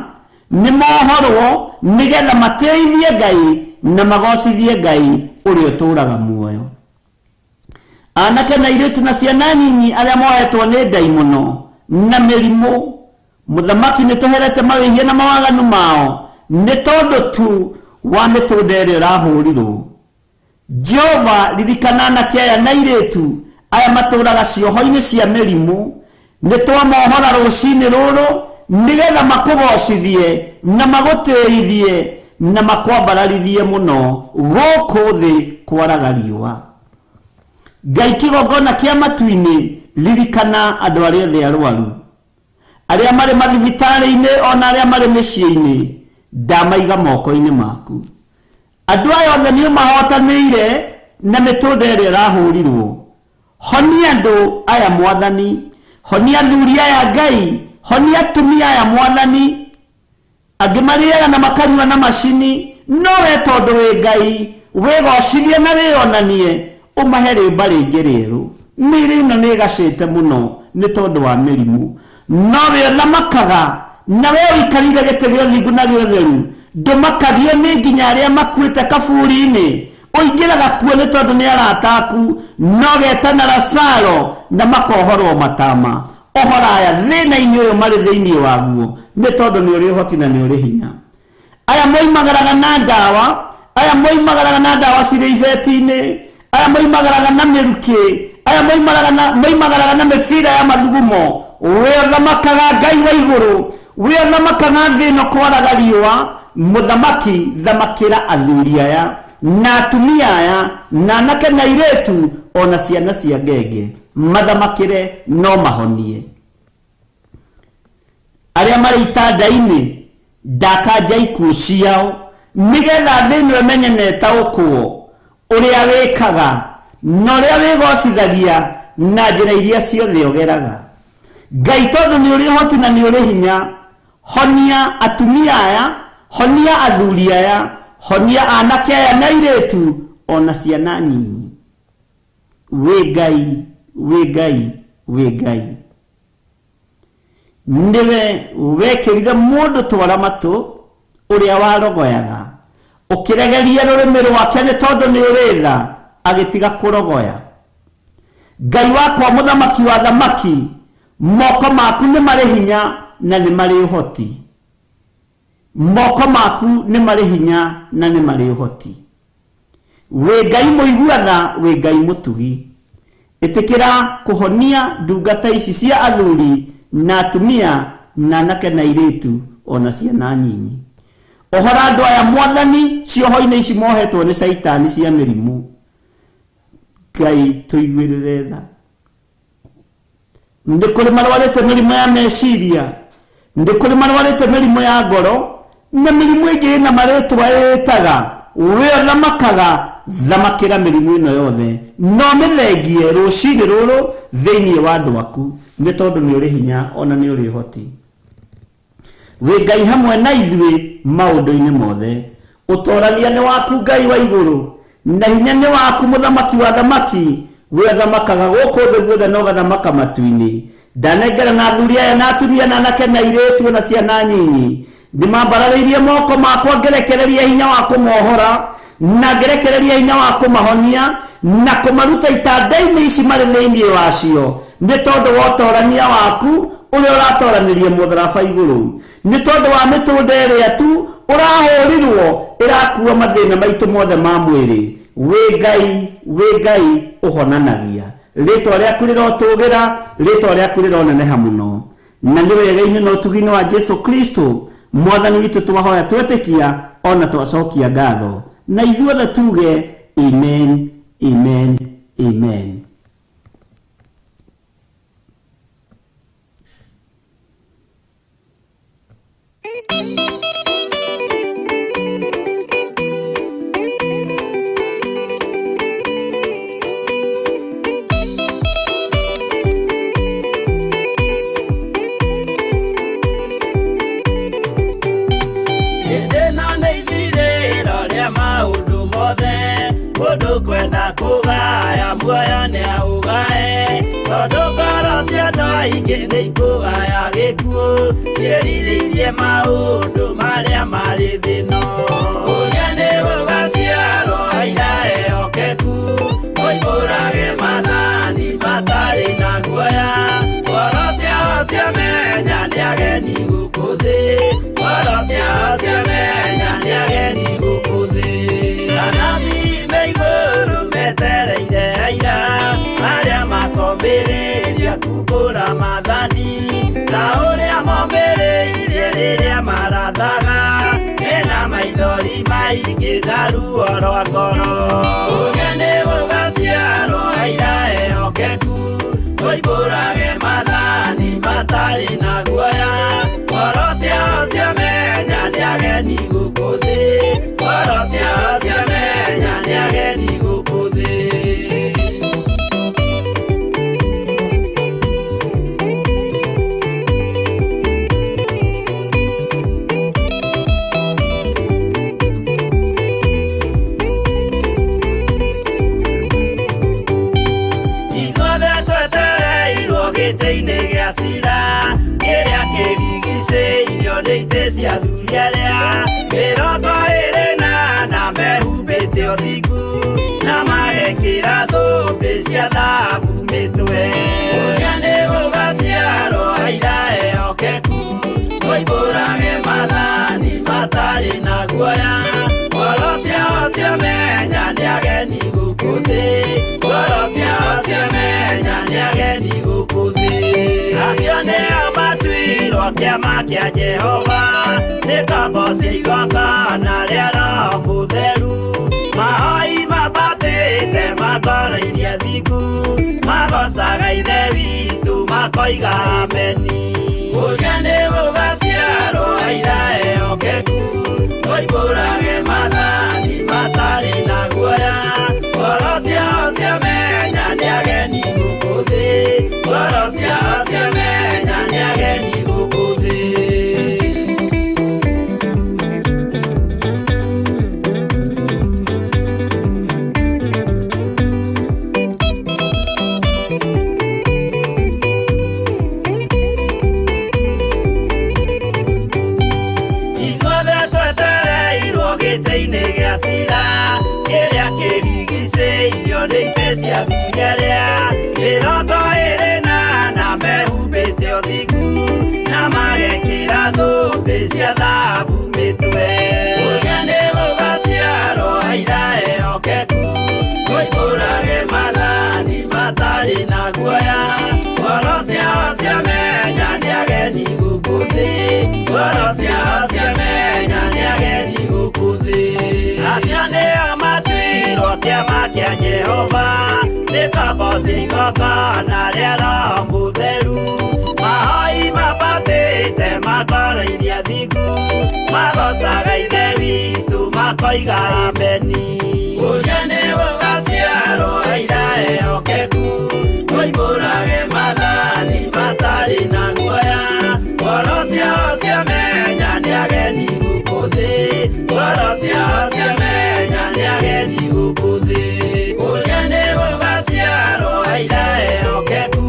ni mohorwo nigetha mateithie Ngai na magocithie Ngai uria ũtũraga muoyo anake na iretu na ciana nyinyi arĩa mohetwo ni ndaimono na mĩrimũ muthamaki nĩtũherete mawĩhia na mawaganu mao nĩ tondũ tu wa mĩtũndere ĩrahurirwo Jehova ririkana anake aya na iretu aya matũraga cioho-inĩ cia mĩrimũ nĩtwamohora rũcinĩ rũrũ nigetha makũgocithie na magũtĩithie na makwambararithie muno gũkũ thĩ kwaraga riũa Ngai kĩgongona kĩa matu-inĩ ririkana andũ arĩa othe arwaru arĩa marĩ mathibitarĩ-inĩ ona arĩa marĩ mĩciĩ-inĩ ndamaiga moko-inĩ maku andũ aya othe nĩ mahotanĩire na mĩtũndere ĩrahurirwo honia andũ aya Mwathani honia athuri aya Ngai honia atumia aya Mwathani angĩ marĩaga na makanyua na macini no we tondũ wĩ Ngai wĩgocithie na wĩonanie umahe rĩmba rĩngĩ rĩerũ mĩrĩ ĩno nĩ ĩgacĩte mũno nĩ tondũ wa mĩrimũ no we ũthamakaga na we ũikarĩire gĩtĩ gĩa ũthingu na gĩa ũtheru ndũmakagio nĩ nginya arĩa makuĩte kaburi-inĩ ũingĩraga kuo nĩ tondũ nĩ arata aku no getana Lazaro na makohorwo matama ohoraya thina-inĩ ũyũ marĩ thĩinĩ waguo nĩ tondũ nĩ ũrĩ ũhoti na nĩ ũrĩ hinya. Aya moimagaraga na ndawa, aya moimagaraga na ndawa cirĩ ibeti-inĩ, aya moimagaraga na mĩrukĩ, aya moimagaraga na mĩbira ya mathugumo, we thamakaga Ngai wa igũrũ, we thamakaga thĩ ĩno kwaraga riũa, mũthamaki thamakĩra athuri aya na atumia aya na anake na airĩtu ona ciana cia ngenge, mathamakĩre no mahonie. Arĩa marĩ itanda-inĩ ndakanja ikuũ ciao nĩgetha thĩ ĩno ĩmenye na ĩtaũkwo ũrĩa wĩkaga na ũrĩa wĩgocithagia na njĩra iria ciothe ũgeraga. Ngai tondũ nĩ ũrĩ ũhoti na nĩ ũrĩ hinya, honia atumia aya, honia athuri aya, honia anake aya na airĩtu ona ciana nyinyi. Wĩ Ngai, wĩ Ngai, wĩ Ngai. Niwe wekĩrire mũndũ twara matũ ũrĩa warogoyaga, ũkĩregeria rũrĩmĩ rwake nĩ tondũ nĩ ũrĩ tha agĩtiga kũrogoya. Ngai wakwa mũthamaki wa thamaki, moko maku nĩ marĩ hinya na nĩ marĩ ũhoti. Moko maku nĩ marĩ hinya na nĩ marĩ ũhoti. Wĩ Ngai mũigua tha, wĩ Ngai mũtugi. Ĩtĩkĩra kũhonia ndungata ici cia athuri na atumia na anake na airĩtu ona ciana nyinyi. Ohora andũ aya mwathani cioho-inĩ ici mohetwo nĩ caitani cia mĩrimũ. Ngai tũiguĩrĩre tha. Nĩ kũrĩ marwarĩte mĩrimũ ya meciria, nĩ kũrĩ marwarĩte mĩrimũ ya ngoro na mĩrimũ ĩngĩ na marĩtwa ĩtaga, we thamakaga thamakĩra mĩrimũ ĩno yothe no mĩthengie rũcinĩ rũrũ thĩinĩ wa andũ aku nĩ tondũ nĩ ũrĩ hinya ona nĩ ũrĩ ũhoti. Wĩ Ngai hamwe na ithuĩ maũndũ-inĩ mothe, ũtorania nĩ waku Ngai wa igũrũ na hinya nĩ waku mũthamaki wa thamaki, we thamakaga gũkũ thĩ guothe na ũgathamaka matu-inĩ. Ndanengera na athuri aya na atumia na anake na airĩtu na ciana nyinyi, ndĩmambararĩirie moko makwa ngerekereria hinya wa kũmohora na ngerekereria hinya wa kũmahonia na kũmaruta itanda-inĩ ici marĩ thĩinĩ wacio nĩ tondũ wa ũtorania waku ũrĩa ũratoranĩrie mũtharaba igũrũ, nĩ tondũ wa mĩtũnda ĩrĩa tu ũrahũrirwo ĩrakua mathĩna maitũ mothe ma mwĩrĩ. Wĩ Ngai, wĩ Ngai ũhonanagia. Rĩtwa rĩaku rĩrotũgĩra, rĩtwa rĩaku rĩroneneha mũno, na nĩ wega-inĩ na ũtugi-inĩ wa Jesu Kristo mwathani witũ twahoya twetĩkia ona twacokia ngatho na ithuothe tuge amen, amen, amen. Kwenda kugaya muoyo nĩ augae tondũ ngoro cia andũ aingĩ nĩ ikũgaya gĩkuũ ciĩrirĩirie maũndũ marĩa marĩ thĩ-ĩno. Ũrĩa nĩ gũgaciarwo aira ehokeku moimbũrage mathani matarĩ na guoya, ngoro ciao ciamenya nĩ ageni gũkũ thĩ, ngoro ciao ciamenya nĩ ageni gũkũ thĩ. Metereire aira arĩa makombĩrĩria kumbũra mathani na ũrĩa mombĩrĩirie rĩrĩa marathaga mena maithori maingĩ na ruo rwa ngoro. Ũrĩa nĩ gũgaciarwo aira ehokeku moimbũrage mathani matarĩ na guoya, ngoro ciao ciamenya nĩ ageni gũkũ thĩ, ngoro ciao ciamenya nĩ ageni gũkũ thĩ. Ithuothe twetereirwo gĩtĩ-inĩ gĩa cira kĩrĩa kĩrigicĩirio nĩ itĩ cia athuri arĩa mĩrongo ĩrĩ na mehumbĩte ũthingu na magekĩra thũmbĩ cia thahabu mĩtwe. gukuthi ngoro ciao ciamenya nĩ ageni gũkũ thĩ. Acio nĩo matuirwo kĩama kĩa Jehova nĩ kambo cia igongona rĩa Roho Mũtheru. Mahoi mabatĩte matoro-inĩ thingu magocaga Ithe witũ makoiga ameni. Ũrĩa nĩ gũgaciarwo aira ehokeku oimbũrage mathani matarĩ na guoya. Ngoro ciao ciamenya nĩ ageni gũkũ thĩ, ngoro ciao ciamenya nĩ ageni gũkũ thĩ. Gĩtĩ-inĩ gĩa cira kĩrĩa kĩrigicĩirio nĩ itĩ cia mbirarĩa 24 mehumbĩte ũthingu na magekĩra thũmbĩ cia thahabu mĩtwe. Ũrĩa nĩ gũgaciarwo aira ehokeku oimbũrage mathani matarĩ na guoya. Ngoro ciao ciamenya nĩ ageni gũkũ thĩ, ngoro ciao ciamenya nĩ ageni gũkũ thĩ. Acio nĩo matuirwo kĩama kĩa Jehova nĩ kambo cia igongona rĩa Roho Mũtheru. Mahoi mabatĩte matoro-inĩ thingu magocaga Ithe witũ makoiga ameni. Ũrĩa nĩ gũgaciarwo aira ehokeku oimbũrage mathani matarĩ na guoya. Ngoro ciao ciamenya nĩ ageni gũkũ thĩ, ngoro ciao ciamenya nĩ ageni gũkũ thĩ. Ũrĩa nĩ gũgaciarwo aira ehokeku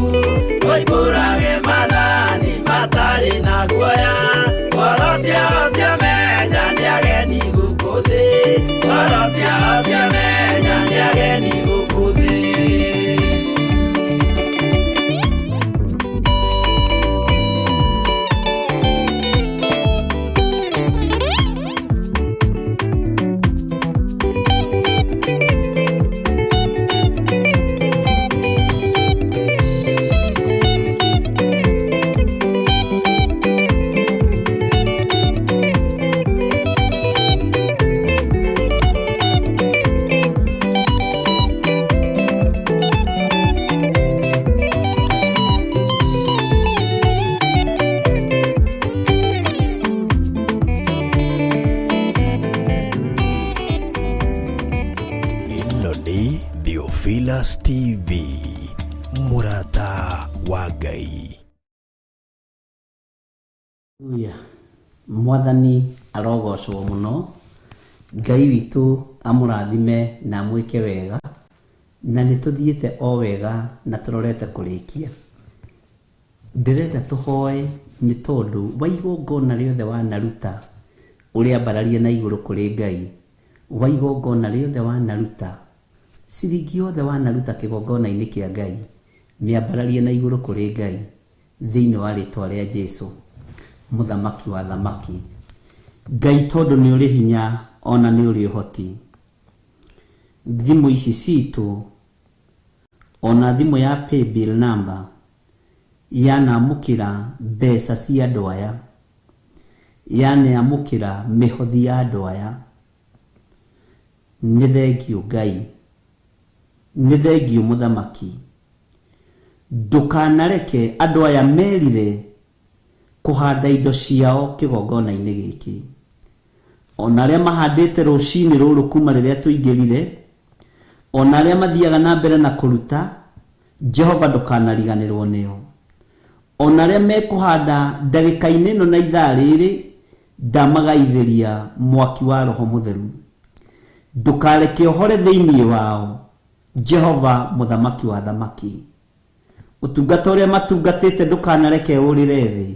oimbũrage mathani matarĩ na guoya. Ngoro ciao ciamenya nĩ ageni gũkũ thĩ, ngoro ciao ciamenya nĩ ageni gũkũ thĩ. TV murata wa Ngai. Mwathani arogocwo muno, Ngai witũ amũrathime na mwĩke wega, na nĩtũthiĩte o wega na tũrorete kũrĩkia. Ndĩrenda tũhoe nĩ tondũ wa igongona rĩothe wanaruta ũrĩa mbararie na igũrũ kũrĩ Ngai, wa igongona rĩothe wanaruta ciringi yothe wanaruta kĩgongona-inĩ kĩa Ngai mĩambararie na igũrũ kũrĩ Ngai thĩinĩ wa rĩtwa rĩa Jesũ mũthamaki wa thamaki. Ngai tondũ nĩ ũrĩ hinya ona nĩ ũrĩ ũhoti, thimũ ici citũ ona thimũ ya paybill number yanamũkĩra mbeca cia andũ aya, yanamũkĩra mĩhothi ya andũ aya. Nĩ thengio Ngai, nĩ thengio mũthamaki. Ndũkanareke andũ aya merire kũhanda indo ciao kĩgongona-inĩ gĩkĩ. Ona arĩa mahandĩte rũci-inĩ rũrũ kuma rĩrĩa tũingĩrire, ona arĩa mathiaga na mbere na kũruta, Jehova ndũkanariganĩrwo nĩo. Ona arĩa mekũhanda ndagĩka-inĩ ĩno na ithaa rĩrĩ, ndamagaithĩria mwaki wa Roho Mũtheru. Ndũkareke ũhore thĩinĩ wao, Jehova mũthamaki wa thamaki. Ũtungata ũrĩa matungatĩte ndũkanareke ũrĩre thĩ.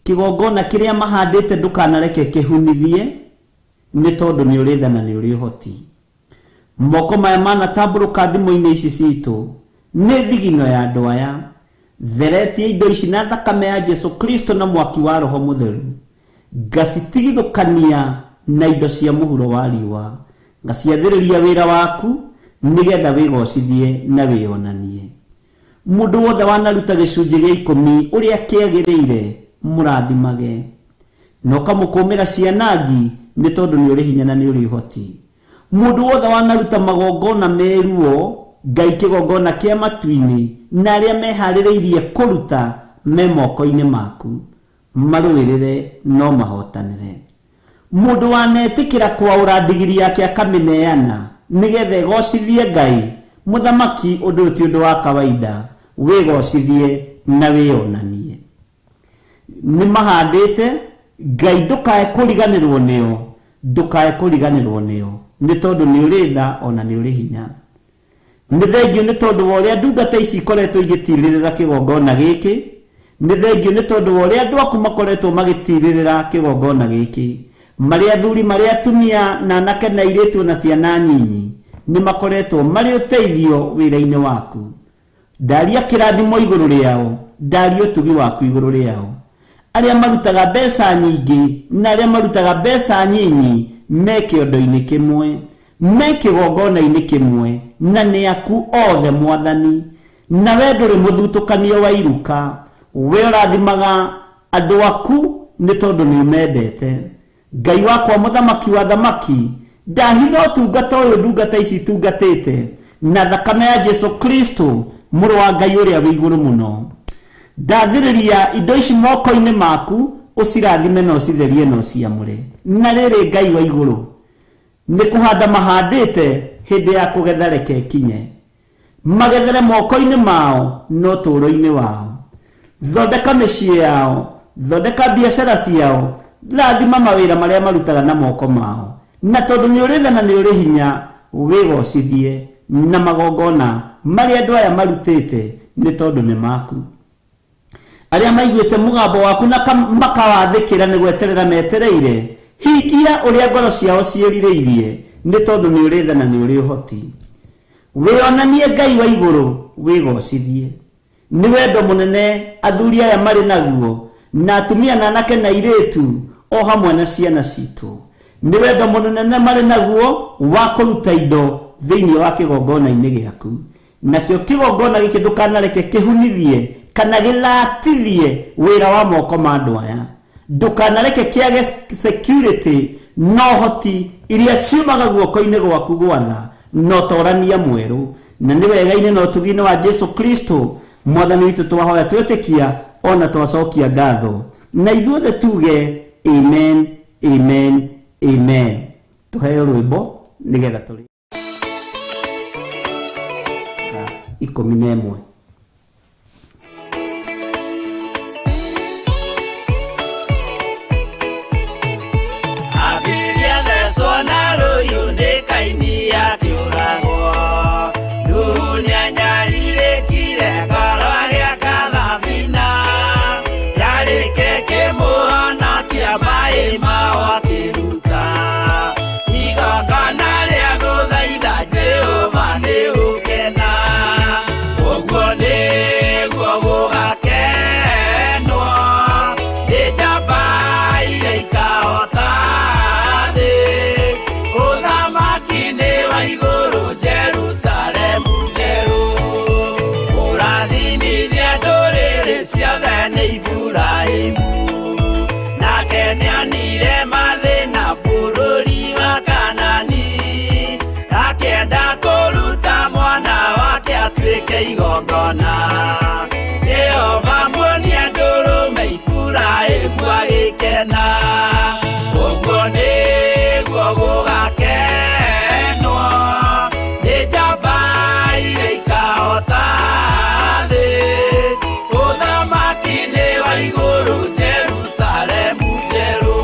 Kĩgongona kĩrĩa mahandĩte ndũkanareke kĩhunithie, nĩ tondũ nĩ ũrĩ tha na nĩ ũrĩ ũhoti. Moko maya manatambũrũka thimũ-inĩ ici citũ nĩ thigino ya andũ aya. Theretie indo ici na thakame ya Jesũ Kristo na mwaki wa Roho Mũtheru, ngacitigithũkania na indo cia mũhuro wa riũa, ngaciathĩrĩria wĩra waku nigetha wigocithie na wionanie. Mundu wothe wanaruta gicunji gia 10 uria kiagiriire murathimage, no kamukumira cianangi ni tondu ni uri hinya na ni uri uhoti. Mundu wothe wanaruta magongona meruo Ngai kigongona kia matuini na aria mehaririirie kuruta me moko-ini maku maruirire no mahotanire. Mundu wanetikira kwaura ndigiri yake akamineana nigetha igocithie Ngai muthamaki undu ti undu wa kawaida, wigocithie na wionanie. Ni mahandite Ngai ndukae kuriganirwo nio, ndukae kuriganirwo nio ni tondu ni uri tha ona ni uri hinya. Ni thengio ni tondu wa uria ndungata ici ikoretwo igitiririra kigongona giki, ni thengio ni tondu wa uria andu aku makoretwo magitiririra kigongona giki, mari athuri mari atumia na anake na airitu na ciana nyinyi ni makoretwo mari uteithio wira-ini waku. Ndaria kirathimo iguru riao, ndaria utugi waku iguru riao. Aria marutaga mbeca nyingi na aria marutaga mbeca nyinyi me kiondo-ini kimwe, me kigongona-ini kimwe, na ni aku othe Mwathani. Na we nduri muthutukanio wa iruka, we urathimaga andu aku ni tondu ni umendete. Ngai wakwa muthamaki wa thamaki, ndahitha utungata uyu ndungata ici tungatite na thakame ya Jesu Kristo muru wa Ngai uria wi iguru muno. Ndathiriria indo ici moko-ini maku, ucirathime no citherie no ciamure. Na riri Ngai wa iguru ni kuhanda mahandite hindi ya kugetha reke kinye, magethere moko-ini mao no turo-ini wao. Thondeka micii yao, thondeka biacara ciao, rathima mawira maria marutaga na moko mao. Na tondu ni uri tha na ni uri hinya, wigocithie na magongona maria andu aya marutite ni tondu ni maku. Aria maiguite mugambo waku na makawathikira ni gweterera metereire, hingia uria ngoro ciao ciiririirie ni tondu ni uri tha na ni uri uhoti. Wionanie Ngai wa iguru, wigocithie. Ni wendo munene athuri aya mari naguo, na atumia na anake na airitu o hamwe na ciana citu. Ni wendo munene mari naguo wa kuruta indo thiini wa kigongona-ini giaku. Nakio kigongona giki ndukanareke kihunithie kana gilatithie wira wa moko ma andu aya. Ndukanareke kiage security no hoti iria ciumaga guoko-ini gwaku gwatha no torania mweru. Na ni wega-ini no tugi-ini wa Jesu Kristo Mwathani witu twahoya twitikia ona twacokia ngatho. Na ithuothe tuge amen, amen, amen. Tuheo rwimbo nigetha turi 11. Abiria thecwo na rũhiũ nĩ kaini ya kĩũragwo, ndunia nyarirĩkire ngoro agĩaka thabina, yarĩke kĩmũhonokia maĩ mao akĩruta, igongona rĩa gũthaitha Jehova nĩ gũkena, ũguo nĩguo gũgakenwo nĩ njamba iria ikahota thĩ, ũthamaki-inĩ wa igũrũ Jerusalemu njerũ, ũrathimithie ndũrĩrĩ ciothe nĩ Iburahĩmu, nake nĩonire mathĩna bũrũri wa Kanani, akĩenda kũruta mwana wake atuĩke igongona. Jehova muonie ndũrũme Iburahĩmu agĩkena, ũguo nĩguo gũgakenwo nĩ njamba iria ikahota thĩ, ũthamaki-inĩ wa igũrũ Jerusalemu njerũ.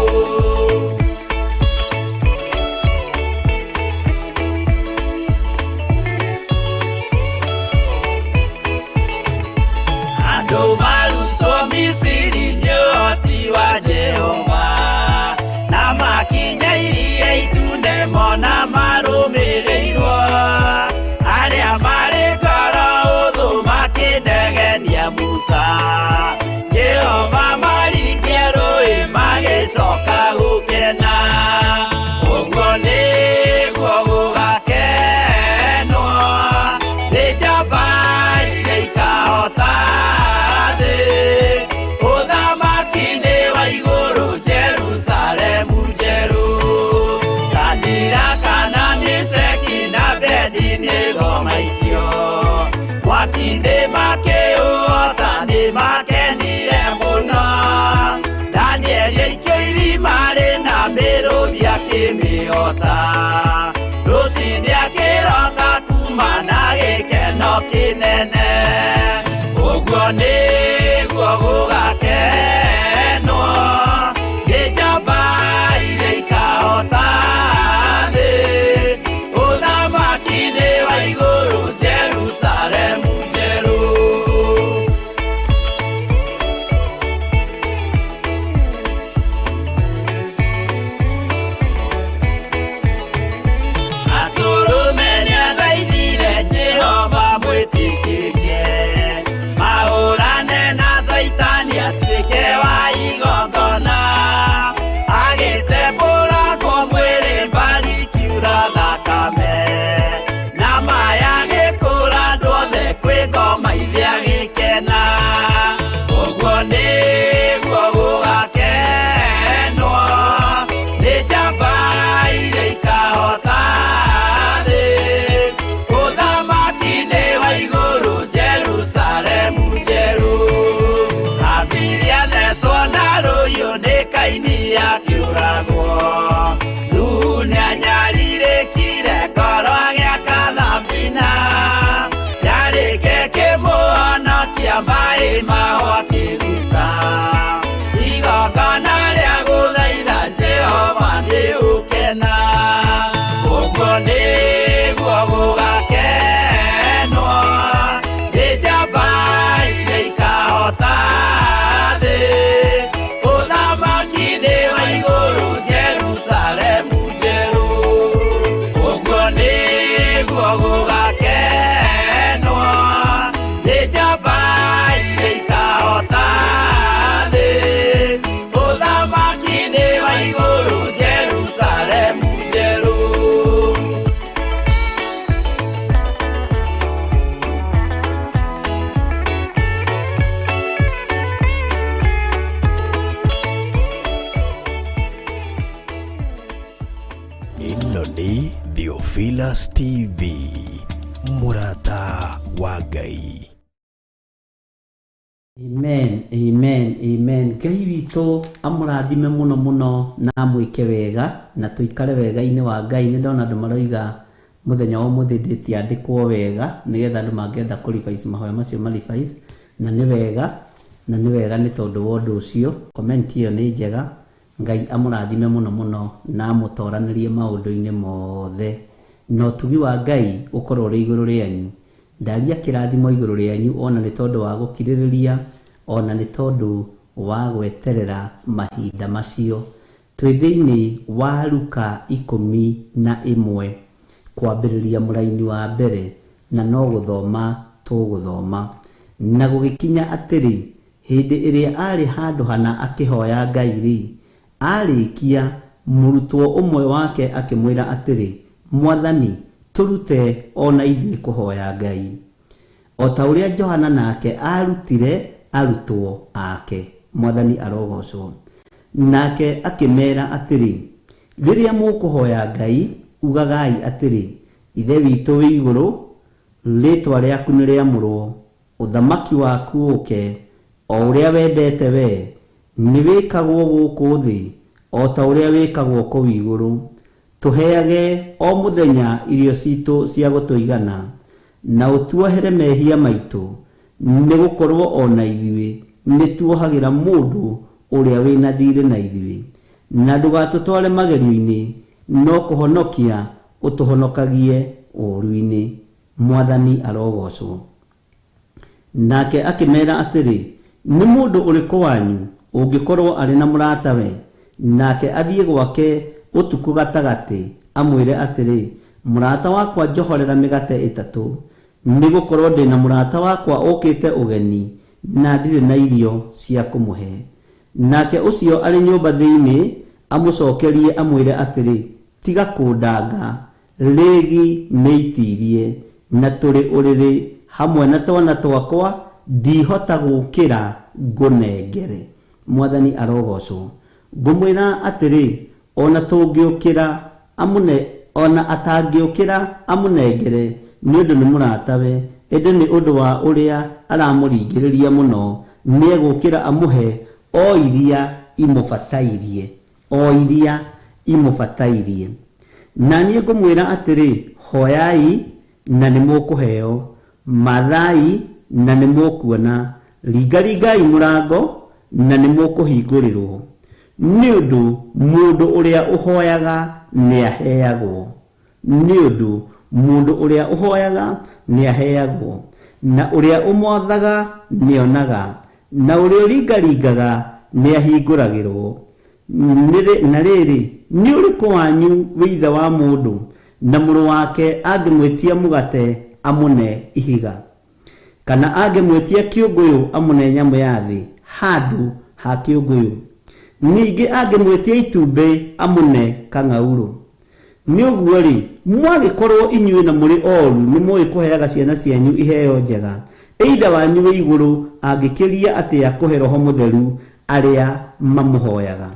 makenire muno Daniel yaikio mare na mĩrũthi akĩmĩota Ruci-ini akĩroka kuma na gĩkeno kĩnene Ũguo nĩguo gũgakenwo nĩ njamba iria ikahota thĩ Ũthamaki-inĩ wa igũrũ Jerusalemu njerũ Atũrũme nĩathaithire Jehova mwĩtĩkĩrie mahũrane na Saitani atuĩke wa igongona agĩtembũragwo mwĩrĩ mbari kiura thakame na maya gĩkũra andũ othe kwĩ ngoma iria gĩkena Ũguo nĩguo gũgakenwo nĩ njamba iria ikahota thĩ Ũthamaki-inĩ wa igũrũ Jerusalemu njerũ Abiria thecwo na rũhiũ nĩ Kaini akĩũragwo Nuhu nĩanyarirĩkire ngoro agĩaka thabina Yarĩke kĩmũhonokia maĩ maho akĩruta Igongona rĩa gũthaitha Jehova nĩ ũkena Ũguo nĩguo gũgakenwo nĩ njamba iria ikahota thĩ Ũthamaki-inĩ wa igũrũ Jerusalemu njerũ Ũguo nĩguo gũgakenwo nĩ njamba iria ikahota thĩ Ũthamaki-inĩ wa igũrũ Jerusalemu njerũ Ĩno nĩ Theophilus TV, mũrata wa Ngai. Amen, amen, amen. Ngai witũ amũrathime mũno mũno na amwĩke wega na tũikare wega-inĩ wa Ngai. Nĩ ndona andũ maroiga mũthenya wa ũmũthĩ ndĩtiandĩkwo wega nĩgetha andũ mangĩenda kũ-revise mahoya macio ma-revise na nĩ wega nĩ tondũ wa ũndũ ũcio. Comment ĩyo nĩ njega. Ngai amũrathime mũno mũno na amũtoranĩrie maũndũ-inĩ mothe na ũtugi wa Ngai ũkorwo ũrĩ igũrũ rĩanyu. Ndaria kĩrathimo igũrũ rĩanyu ona nĩ tondũ wa gũkirĩrĩria ona nĩ tondũ wa gweterera mahinda macio. Twĩ thĩinĩ wa Luka 11 kwambĩrĩria mũraini wa mbere na no gũthoma tũgũthoma na gũgĩkinya atĩrĩ hĩndĩ ĩrĩa arĩ handũ hana akĩhoya Ngai-rĩ arĩkia mũrutwo ũmwe wake akĩmwĩra atĩrĩ Mwathani tũrute ona ithuĩ kũhoya Ngai o ta ũrĩa Johana nake arutire arutwo ake. Mwathani arogocwo. Nake akĩmera atĩrĩ rĩrĩa mũkũhoya Ngai ugagai atĩrĩ ithe witũ wĩ igũrũ rĩtwa rĩaku nĩ rĩamũrwo ũthamaki waku ũke o ũrĩa wendete we nĩ wĩkagwo gũkũ thĩ o ta ũrĩa wĩkagwo kũu igũrũ. Tũheage o mũthenya irio citũ cia gũtũigana na ũtuohere mehia maitũ nĩ gũkorwo ona ithuĩ nĩ tuohagĩra mũndũ ũrĩa wĩna thirĩ na ithuĩ na ndũgatũtware magerio-inĩ no kũhonokia ũtũhonokagie ũũru-inĩ. Mwathani arogocwo. Nake akĩmera atĩrĩ nĩ mũndũ ũrĩkũ wanyu ũngĩkorwo arĩ na mũratawe nake athiĩ gwake ũtukũ gatagatĩ amwĩre atĩrĩ mũrata wakwa njohorera mĩgate 3 nĩ gũkorwo ndĩna mũrata wakwa ũkĩte ũgeni na ndirĩ na irio cia kũmũhe. Nake ũcio arĩ nyũmba thĩinĩ amũcokerie amwĩre atĩrĩ tiga kũndanga rĩgi nĩ itirie na tũrĩ ũrĩrĩ hamwe na twana twakwa ndihota gũkĩra ngũnengere. Mwathani arogocwo. Ngũmwĩra atĩrĩ ona tũngĩũkĩra ona atangĩũkĩra amũnengere nĩ ũndũ nĩ mũratawe ĩndĩ nĩ ũndũ wa ũrĩa aramũringĩrĩria mũno niegukira amuhe o iria imubatairie, o iria imubatairie. Na niĩ ngũmwĩra atĩrĩ, hoyai na nĩ mũkũheo, mathai na nĩ mũkuona, ringaringai mũrango na nĩ mũkũhingũrĩrwo. Nĩ ũndũ mũndũ ũrĩa ũhoyaga nĩ aheagwo, nĩ ũndũ mũndũ ũrĩa ũhoyaga nĩ aheagwo, na ũrĩa ũmothaga nĩ onaga, na ũrĩa ũringaringaga nĩ ahingũragĩrwo. Na rĩrĩ, nĩ ũrĩkũ wanyu wĩithe wa mũndũ na mũrũ wake angĩmwĩtia mũgate amũne ihiga, kana angĩmwĩtia kĩũngũyũ amũne nyamũ ya thĩ handũ ha kĩũngũyũ? Ningĩ angĩmwĩtia itumbĩ amũne kang'aurũ. Nĩ ũguo-rĩ, mwagĩkorwo inyuĩ na mũrĩ oru nĩ mũĩ kũheaga ciana cianyu iheo njega, either wanyu wĩ igũrũ angĩkĩria atĩa kũhe Roho Mũtheru arĩa mamũhoyaga.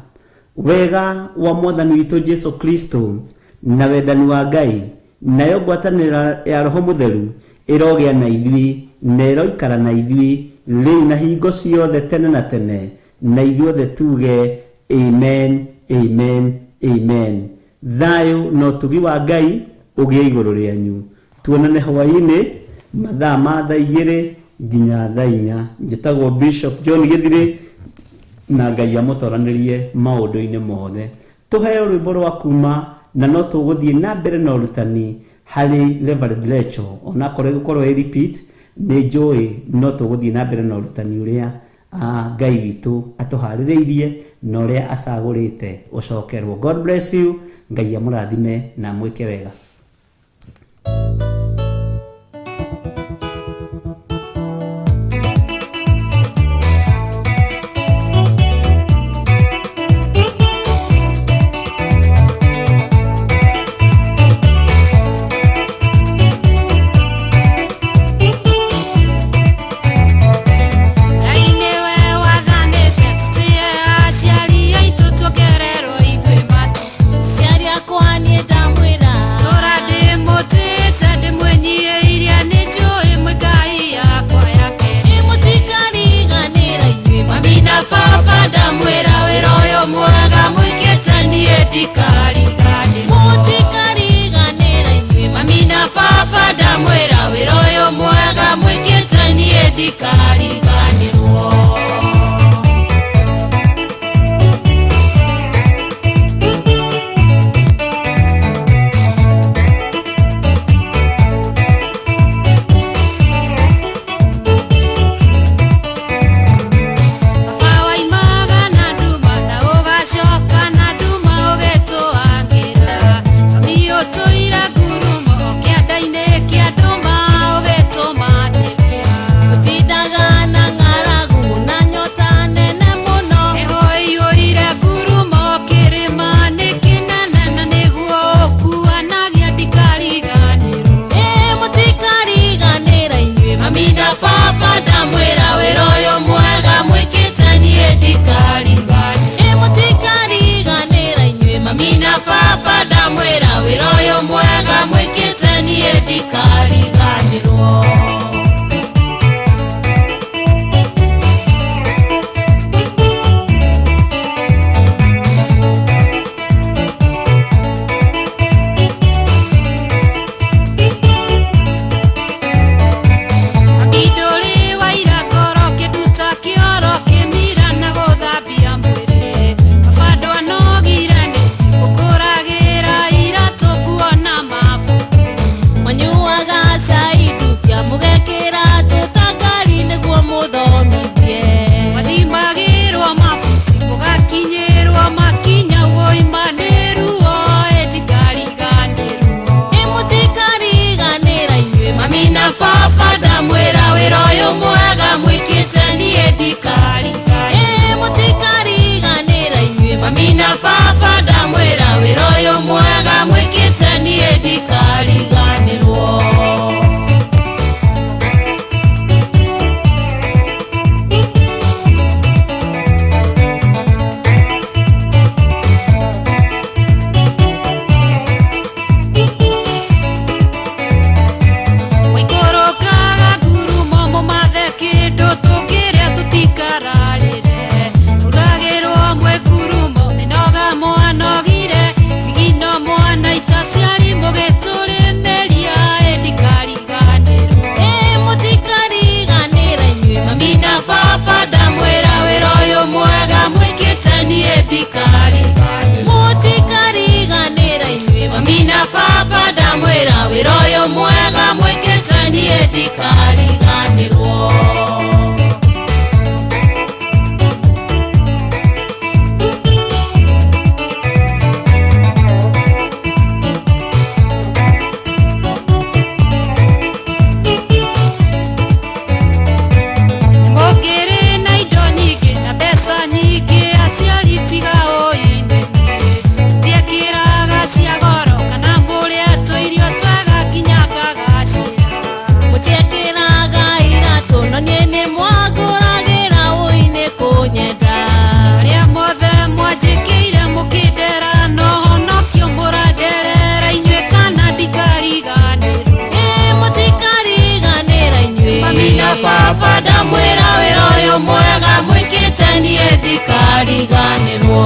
Wega wa Mwathani witũ Jesu Kristo na wendani wa Ngai nayo ngwatanĩro ya Roho Mũtheru ĩrogĩa na ithuĩ na ĩroikara na ithuĩ rĩu na hingo ciothe tene na tene, na ithuothe tuge amen, amen, amen. Thayũ na ũtugi wa Ngai ũgĩe igũrũ rĩanyu. Tuonane hwaĩ-inĩ mathaa ma thaa 2 nginya thaa 4. Njĩtagwo Bishop John Githiri na Ngai amũtoranĩrie maũndũ-inĩ mothe. Tũheo rwĩmbo rwa kuma na no tũgũthiĩ na mbere na ũrutani harĩ Reverend Rachel. Ona korwo gũkorwo repeat nĩ njũĩ, no tũgũthiĩ na mbere na ũrutani ũrĩa Ngai witũ atũharĩrĩirie na ũrĩa acagũrĩte ũcokerwo. God bless you. Ngai amũrathime na mwĩke wega. Tidagana ndikariganĩrwo.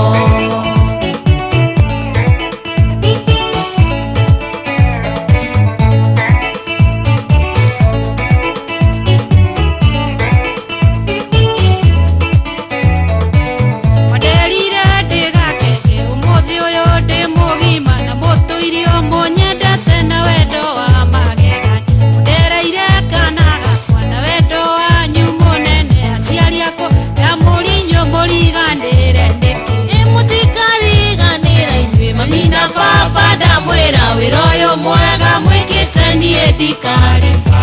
Wĩra ũyũ mwega mwĩkĩte niĩ ndikariganĩrwo.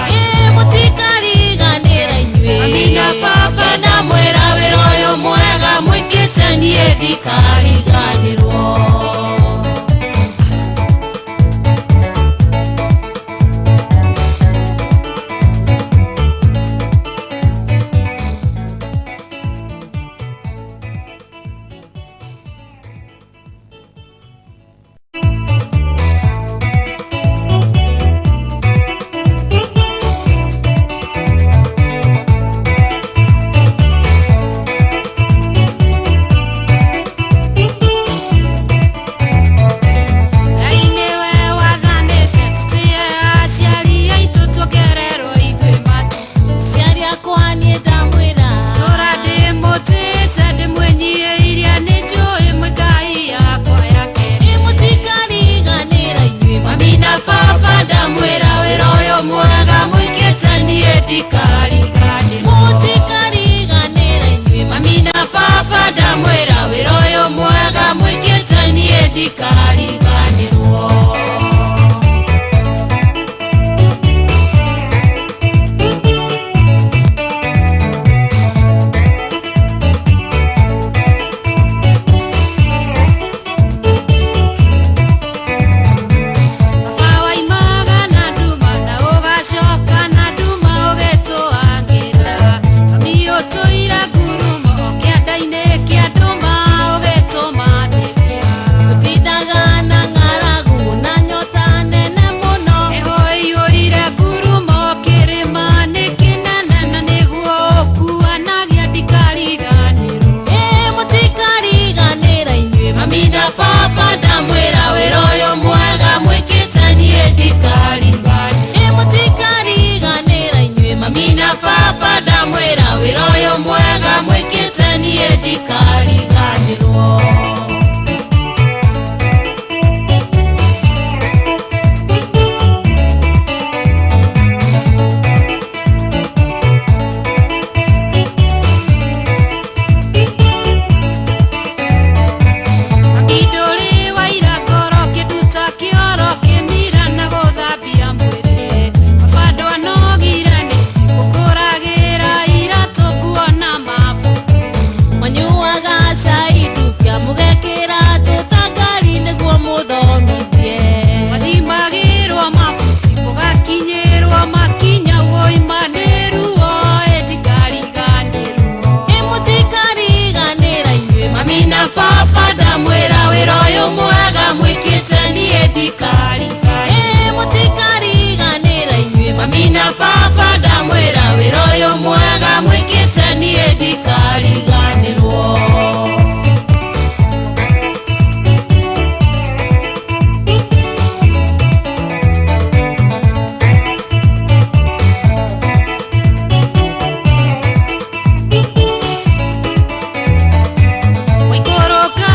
Mũtikariganĩra inyuĩ. Mami na baba ndamwĩra wĩra ũyũ mwega mwĩkĩte niĩ ndikariganĩrwo. Waikoroka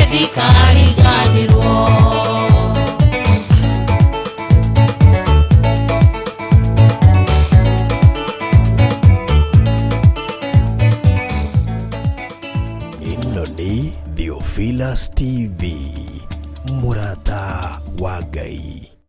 ndikariganirwo. Ino ni Theophilus TV, murata wa Ngai.